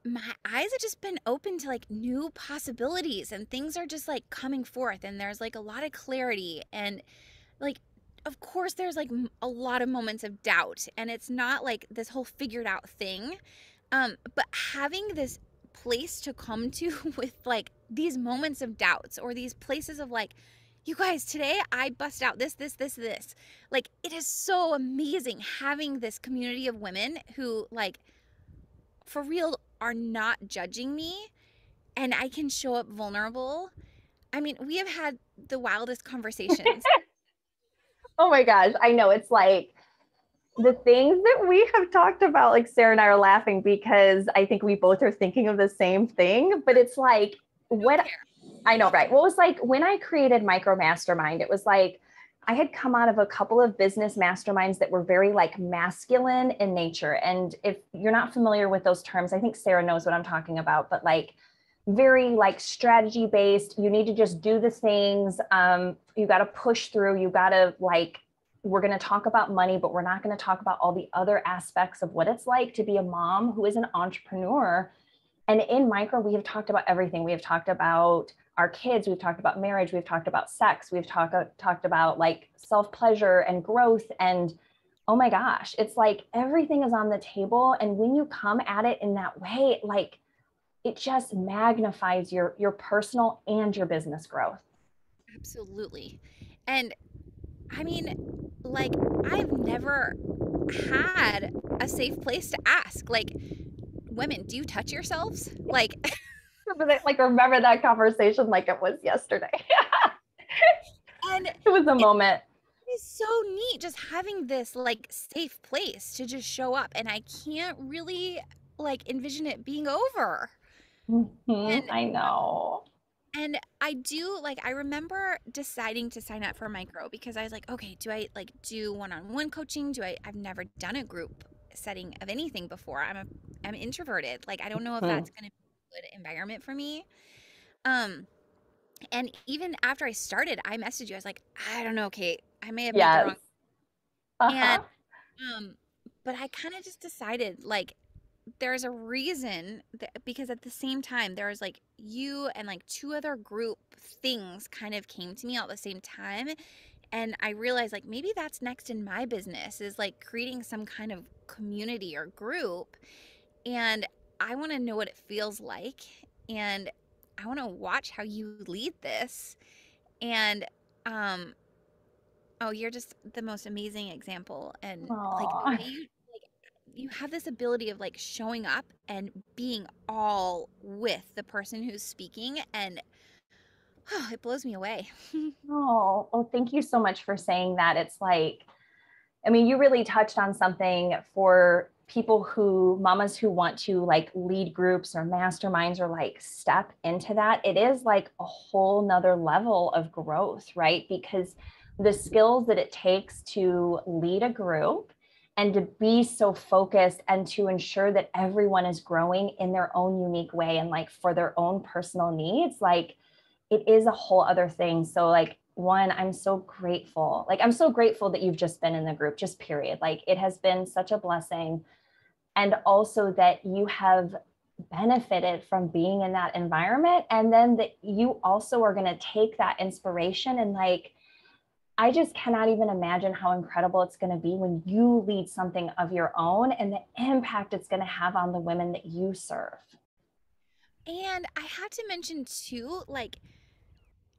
my eyes have just been open to like new possibilities, and things are just like coming forth, and there's like a lot of clarity, and like of course there's like a lot of moments of doubt, and it's not like this whole figured out thing. But having this place to come to with like these moments of doubts or these places of like, you guys, today I bust out this. Like, it is so amazing having this community of women who like for real are not judging me, and I can show up vulnerable. I mean, we have had the wildest conversations. Oh my gosh. I know, it's like the things that we have talked about, like Sarah and I are laughing because I think we both are thinking of the same thing, but it's like, what I know, right? Well, it was like when I created Micro Mastermind, it was like I had come out of a couple of business masterminds that were very like masculine in nature. And if you're not familiar with those terms, I think Sarah knows what I'm talking about, but like very like strategy based. You need to just do the things. You got to push through. You got to like, we're going to talk about money, but we're not going to talk about all the other aspects of what it's like to be a mom who is an entrepreneur. And in Micro, we have talked about everything. We have talked about our kids. We've talked about marriage. We've talked about sex. We've talked about like self-pleasure and growth. And oh my gosh, it's like everything is on the table. And when you come at it in that way, like it just magnifies your personal and your business growth. Absolutely. And I mean, like, I've never had a safe place to ask, like, women, do you touch yourselves? Like, Remember that conversation like it was yesterday. and It was a moment. It's so neat just having this like safe place to just show up, and I can't really like envision it being over. And I know. and I do like I remember deciding to sign up for Micro because I was like, okay, do I like do one-on-one coaching? I've never done a group setting of anything before. I'm introverted. Like I don't know if that's going to be a good environment for me. And even after I started, I messaged you. I was like, I don't know, Kate. I may have made the wrong. And but I kind of just decided like there's a reason because at the same time there's like you and like two other group things kind of came to me all at the same time, and I realized like maybe that's next in my business is like creating some kind of community or group, and I want to know what it feels like, and I want to watch how you lead this. And oh, you're just the most amazing example, and like the way you have this ability of like showing up and being all with the person who's speaking, and oh, it blows me away. Oh, well, thank you so much for saying that. It's like, I mean, you really touched on something for mamas who want to like lead groups or masterminds or like step into that. It is like a whole nother level of growth, right? Because the skills that it takes to lead a group and to be so focused and to ensure that everyone is growing in their own unique way and like for their own personal needs, like it is a whole other thing. So like, one, I'm so grateful. Like, I'm so grateful that you've just been in the group, just period. Like, it has been such a blessing. And also that you have benefited from being in that environment. And then that you also are going to take that inspiration and like, I just cannot even imagine how incredible it's going to be when you lead something of your own and the impact it's going to have on the women that you serve. And I have to mention too, like,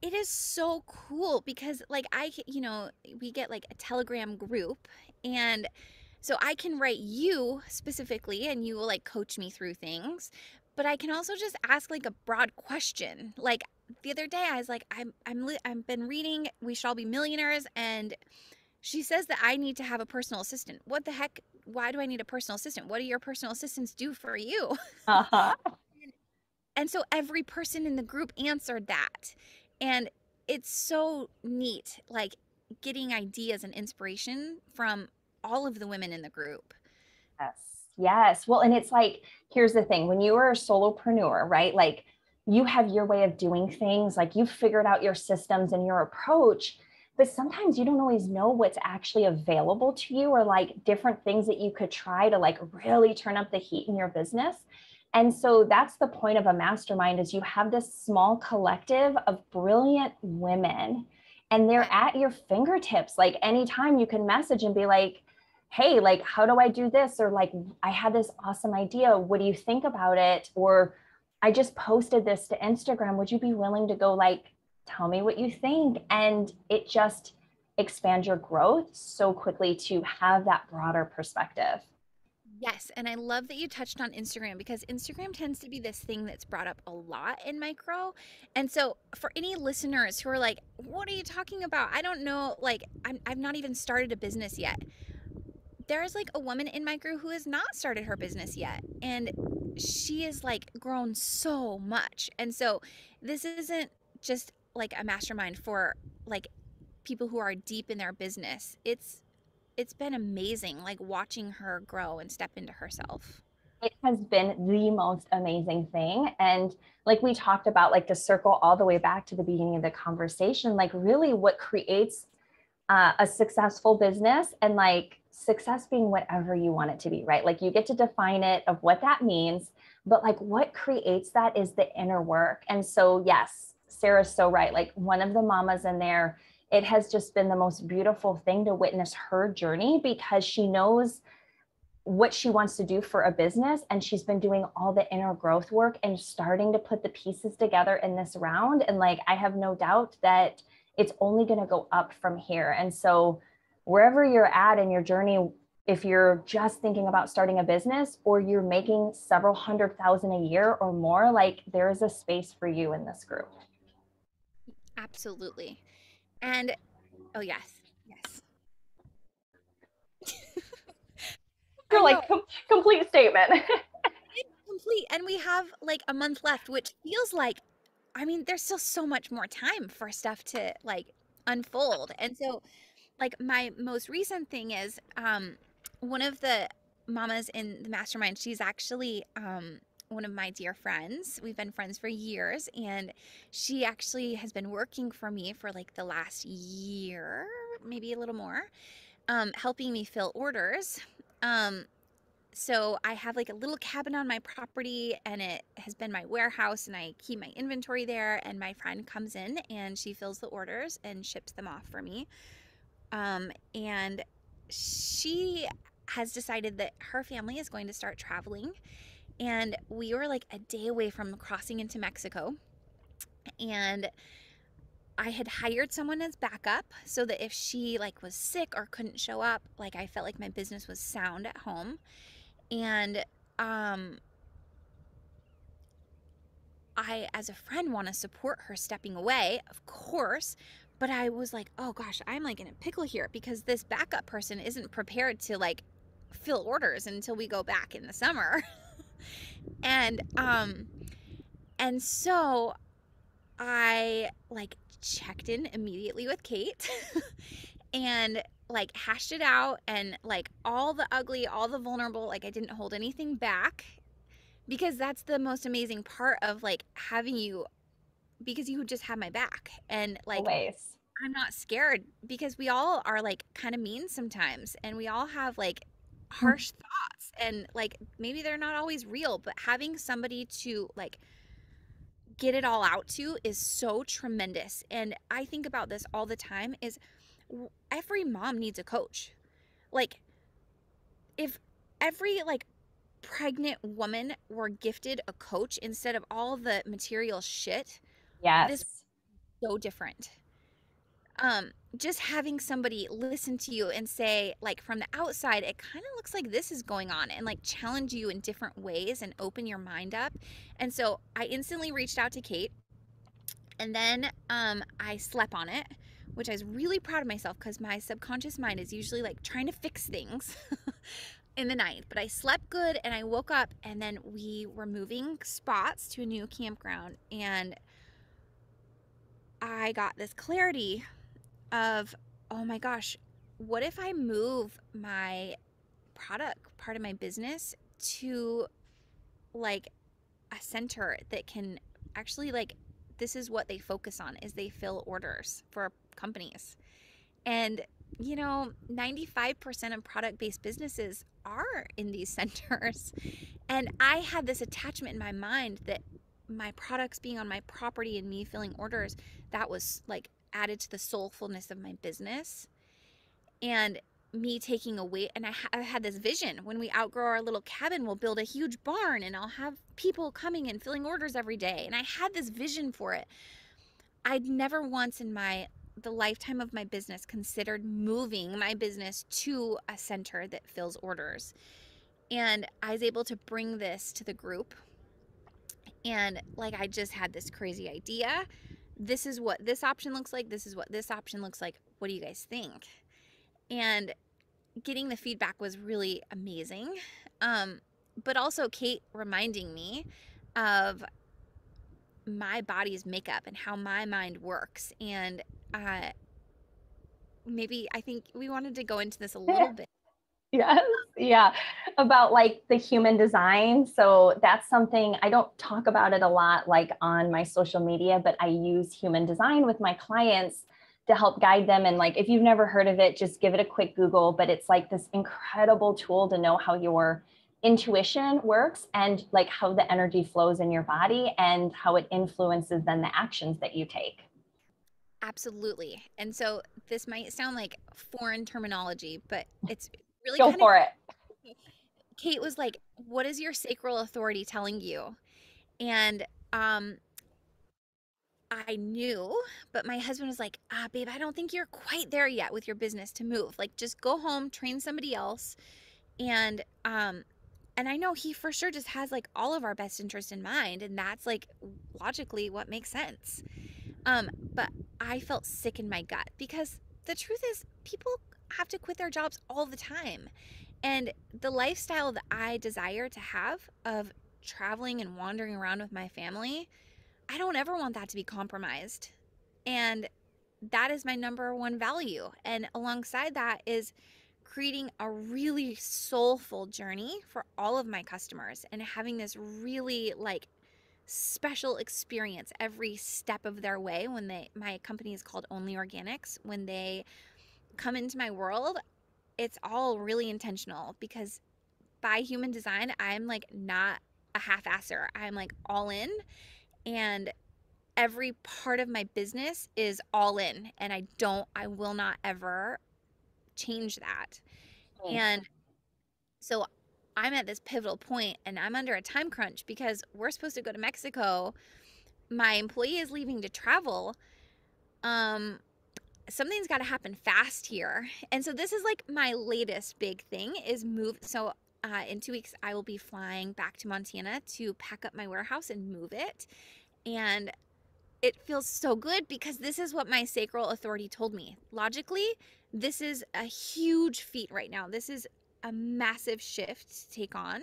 it is so cool because like we get like a Telegram group, and so I can write you specifically and you will like coach me through things, but I can also just ask like a broad question. Like the other day I was like I've been reading We Shall Be Millionaires, and she says that I need to have a personal assistant. What the heck? Why do I need a personal assistant? What do your personal assistants do for you? Uh-huh. And so every person in the group answered that. And it's so neat, like getting ideas and inspiration from all of the women in the group. Yes. Yes. Well, and it's like, here's the thing, when you are a solopreneur, right? Like you have your way of doing things, like you've figured out your systems and your approach, but sometimes you don't always know what's actually available to you or like different things that you could try to like really turn up the heat in your business. And so that's the point of a mastermind is you have this small collective of brilliant women and they're at your fingertips. Like anytime you can message and be like, hey, like, how do I do this? Or like, I had this awesome idea. What do you think about it? Or I just posted this to Instagram. Would you be willing to go like, tell me what you think? And it just expands your growth so quickly to have that broader perspective. Yes, and I love that you touched on Instagram because Instagram tends to be this thing that's brought up a lot in Micro. And so for any listeners who are like, what are you talking about? I don't know, like I've not even started a business yet. There is like a woman in Micro who has not started her business yet, and she is like grown so much. And so this isn't just like a mastermind for like people who are deep in their business. It's been amazing like watching her grow and step into herself. It has been the most amazing thing. And like we talked about, like to circle all the way back to the beginning of the conversation, like really what creates a successful business, and like success being whatever you want it to be, right? Like you get to define it of what that means, but like what creates that is the inner work. And so, yes, Sarah's so right. Like one of the mamas in there, it has just been the most beautiful thing to witness her journey, because she knows what she wants to do for a business. And she's been doing all the inner growth work and starting to put the pieces together in this round. And like, I have no doubt that it's only going to go up from here. And so wherever you're at in your journey, if you're just thinking about starting a business or you're making several $100,000 a year or more, like there is a space for you in this group. Absolutely. And oh, yes. Yes. You're I know. like complete statement. It's complete. And we have like a month left, which feels like, I mean, there's still so much more time for stuff to like unfold. And so, like, my most recent thing is one of the mamas in the mastermind, she's actually one of my dear friends. We've been friends for years, and she actually has been working for me for like the last year, maybe a little more, helping me fill orders. So I have like a little cabin on my property, and it has been my warehouse, and I keep my inventory there, and my friend comes in and she fills the orders and ships them off for me. And she has decided that her family is going to start traveling, and we were like a day away from crossing into Mexico, and I had hired someone as backup so that if she like was sick or couldn't show up, like I felt like my business was sound at home. And I, as a friend, want to support her stepping away, of course. But I was like, oh gosh, I'm like in a pickle here because this backup person isn't prepared to like fill orders until we go back in the summer. and and so I like checked in immediately with Kate and like hashed it out, and like all the ugly, all the vulnerable, like I didn't hold anything back, because that's the most amazing part of like having you, because you just have my back. And like Always. I'm not scared, because we all are like kind of mean sometimes, and we all have like harsh thoughts, and like maybe they're not always real, but having somebody to like get it all out to is so tremendous. And I think about this all the time is every mom needs a coach. Like if every like pregnant woman were gifted a coach instead of all the material shit, this Yes. is so different. Just having somebody listen to you and say, like, from the outside, it kind of looks like this is going on, and like challenge you in different ways and open your mind up. And so I instantly reached out to Kate, and then I slept on it, which I was really proud of myself, because my subconscious mind is usually like trying to fix things in the night. But I slept good, and I woke up, and then we were moving spots to a new campground, and I got this clarity of, oh my gosh, what if I move my product part of my business to like a center that can actually like, this is what they focus on, is they fill orders for companies. And you know, 95% of product-based businesses are in these centers. And I had this attachment in my mind that my products being on my property and me filling orders, that was like added to the soulfulness of my business. And me taking away, and I had this vision, when we outgrow our little cabin, we'll build a huge barn, and I'll have people coming and filling orders every day. And I had this vision for it. I'd never once in the lifetime of my business considered moving my business to a center that fills orders. And I was able to bring this to the group, and like I just had this crazy idea. This is what this option looks like. This is what this option looks like. What do you guys think? And getting the feedback was really amazing. But also Kate reminding me of my body's makeup and how my mind works. And maybe I think we wanted to go into this a little bit. Yes. Yeah. About like the human design. So that's something I don't talk about it a lot, like on my social media, but I use human design with my clients to help guide them. And like, if you've never heard of it, just give it a quick Google, but it's like this incredible tool to know how your intuition works and like how the energy flows in your body and how it influences then the actions that you take. Absolutely. And so this might sound like foreign terminology, but it's really Go kind of for it. Kate was like, "What is your sacral authority telling you?" And um I knew, but my husband was like, babe, I don't think you're quite there yet with your business to move. Like, just go home, train somebody else." And and I know he for sure just has like all of our best interest in mind, and that's like logically what makes sense. But I felt sick in my gut because the truth is people have to quit their jobs all the time. And the lifestyle that I desire to have of traveling and wandering around with my family, I don't ever want that to be compromised. And that is my number one value. And alongside that is creating a really soulful journey for all of my customers and having this really like special experience every step of their way when my company is called Only Organics. When they come into my world, it's all really intentional because by human design, I'm like not a half-asser. I'm like all in, and every part of my business is all in, and I will not ever change that. And so I'm at this pivotal point and I'm under a time crunch because we're supposed to go to Mexico. My employee is leaving to travel. Um Something's got to happen fast here. And so this is like my latest big thing is move. So in 2 weeks, I will be flying back to Montana to pack up my warehouse and move it. And it feels so good because this is what my sacral authority told me. Logically, this is a huge feat right now. This is a massive shift to take on,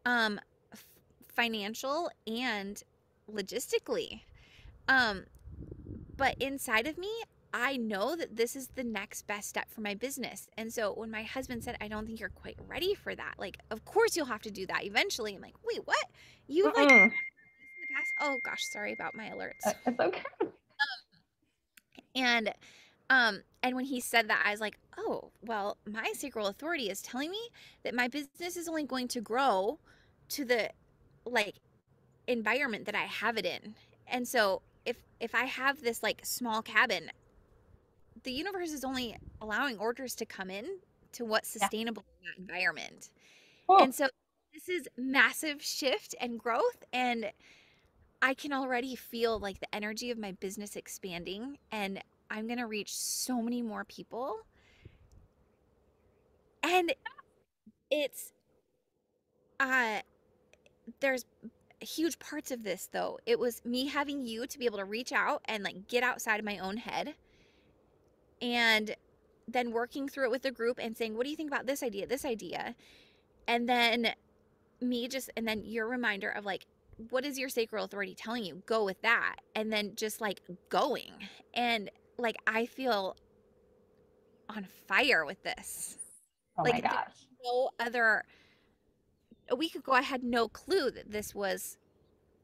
um, financial and logistically. Um, but inside of me, I know that this is the next best step for my business. And so when my husband said, I don't think you're quite ready for that, like, of course you'll have to do that eventually. I'm like, wait, what? You like in Mm-mm. the past? Oh gosh, sorry about my alerts. It's okay. And and when he said that, I was like, oh, well, my sacral authority is telling me that my business is only going to grow to the like environment that I have it in. And so if I have this like small cabin, the universe is only allowing orders to come in to what's Yeah. sustainable in that environment. And Cool. so this is massive shift and growth, and I can already feel like the energy of my business expanding, and I'm going to reach so many more people. And it's uh there's huge parts of this though. It was me having you to be able to reach out and like get outside of my own head, and then working through it with the group and saying, what do you think about this idea, this idea? And then and then your reminder of like, what is your sacral authority telling you? Go with that. And then just like going. And like, I feel on fire with this. Oh my Like, there's gosh. no other, a week ago, I had no clue that this was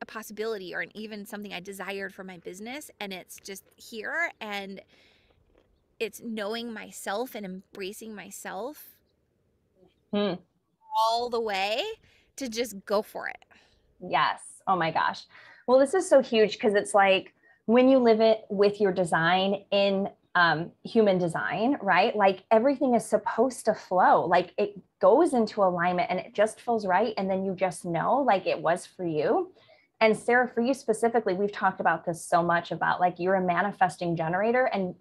a possibility or even something I desired for my business. And it's just here, and it's knowing myself and embracing myself Hmm. all the way to just go for it. Yes. Oh my gosh. Well, this is so huge because it's like when you live it with your design in human design, right? Like everything is supposed to flow, like it goes into alignment and it just feels right. And then you just know like it was for you. And Sarah, for you specifically, we've talked about this so much about like you're a manifesting generator and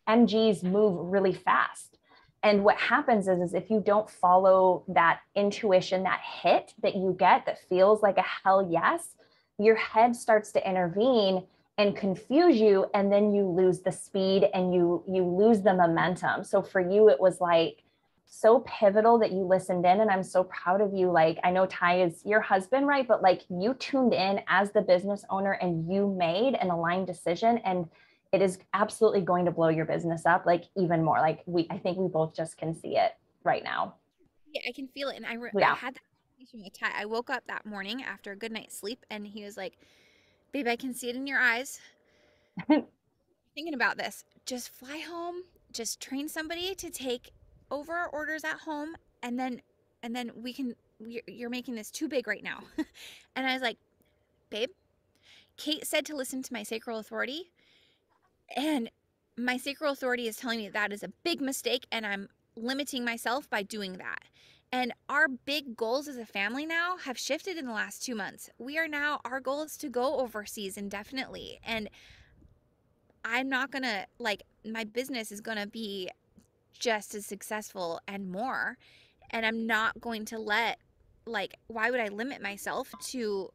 MGs move really fast. And what happens is if you don't follow that intuition, that hit that you get that feels like a hell yes, your head starts to intervene and confuse you. And then you lose the speed and you lose the momentum. So for you, it was like so pivotal that you listened in. And I'm so proud of you. Like, I know Ty is your husband, right? But like you tuned in as the business owner and you made an aligned decision. And it is absolutely going to blow your business up like even more. Like I think we both just can see it right now. Yeah, I can feel it. And I Yeah. had that conversation with Ty. I woke up that morning after a good night's sleep, and he was like, "Babe, I can see it in your eyes. Thinking about this. Just fly home. Just train somebody to take over our orders at home, and then we can. You're making this too big right now." And I was like, "Babe, Kate said to listen to my sacral authority, and my sacral authority is telling me that is a big mistake, and I'm limiting myself by doing that." And our big goals as a family now have shifted in the last 2 months. Our goal is to go overseas indefinitely. And I'm not going to, like, my business is going to be just as successful and more. And I'm not going to why would I limit myself to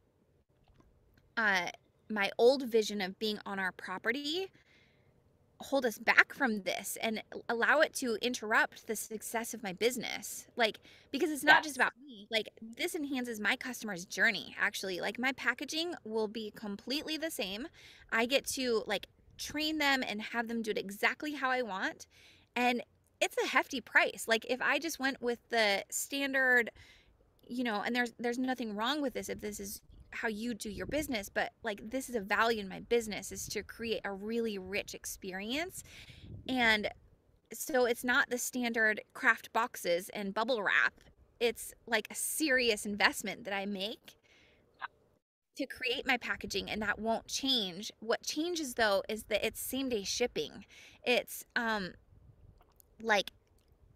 uh, my old vision of being on our property hold us back from this and allow it to interrupt the success of my business? Like, because it's not just Yes. about me. Like, this enhances my customer's journey, actually. Like, my packaging will be completely the same. I get to like train them and have them do it exactly how I want. And it's a hefty price. Like, if I just went with the standard, and there's nothing wrong with this if this is how you do your business, but like, this is a value in my business, is to create a really rich experience. And so it's not the standard craft boxes and bubble wrap. It's like a serious investment that I make to create my packaging, and that won't change. What changes though is that it's same day shipping. It's like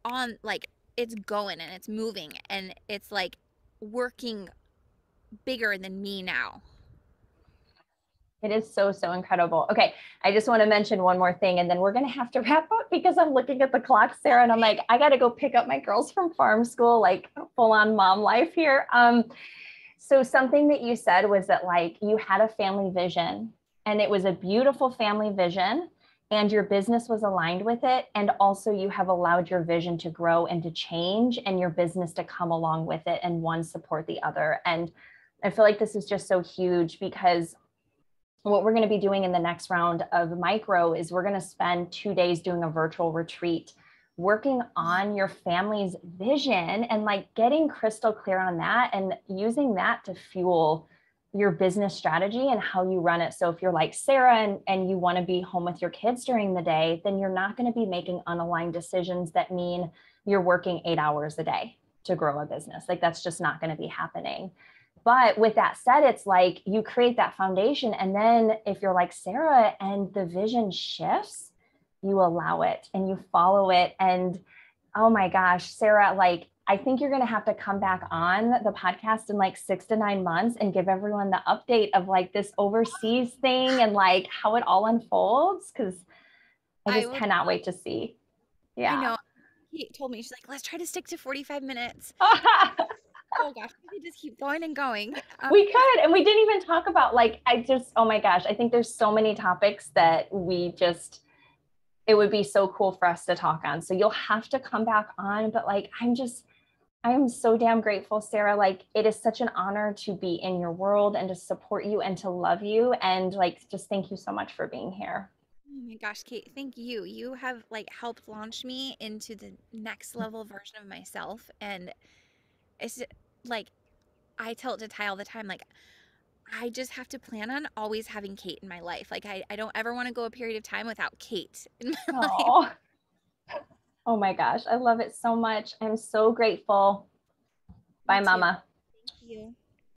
on like it's going and it's moving, and it's like working bigger than me now. It is so, so incredible. Okay. I just want to mention one more thing, and then we're going to have to wrap up because I'm looking at the clock, Sarah, and I'm like, I got to go pick up my girls from farm school, like full on mom life here. So something that you said was that like you had a family vision, and it was a beautiful family vision, and your business was aligned with it. And also you have allowed your vision to grow and to change, and your business to come along with it, and one support the other. And I feel like this is just so huge, because what we're going to be doing in the next round of Micro is we're going to spend 2 days doing a virtual retreat, working on your family's vision and like getting crystal clear on that, and using that to fuel your business strategy and how you run it. So if you're like Sarah and you want to be home with your kids during the day, then you're not going to be making unaligned decisions that mean you're working 8 hours a day to grow a business. Like, that's just not going to be happening. But with that said, it's like you create that foundation. And then if you're like Sarah and the vision shifts, you allow it and you follow it. And oh my gosh, Sarah, like, I think you're going to have to come back on the podcast in like 6 to 9 months and give everyone the update of like this overseas thing and like how it all unfolds. Cause I just cannot wait to see. Yeah. I know. He told me, she's like, let's try to stick to 45 minutes. Oh gosh, we could just keep going and going. We could, and we didn't even talk about like, oh my gosh, I think there's so many topics that it would be so cool for us to talk on. So you'll have to come back on, but like, I am so damn grateful, Sarah. Like, it is such an honor to be in your world and to support you and to love you. And like, just thank you so much for being here. Oh my gosh, Kate, thank you. You have like helped launch me into the next level version of myself. And it's like, I tell it to Ty all the time, like, I just have to plan on always having Kate in my life. Like, I don't ever want to go a period of time without Kate in my life. Oh my gosh, I love it so much. I'm so grateful. Bye, Mama. Thank you.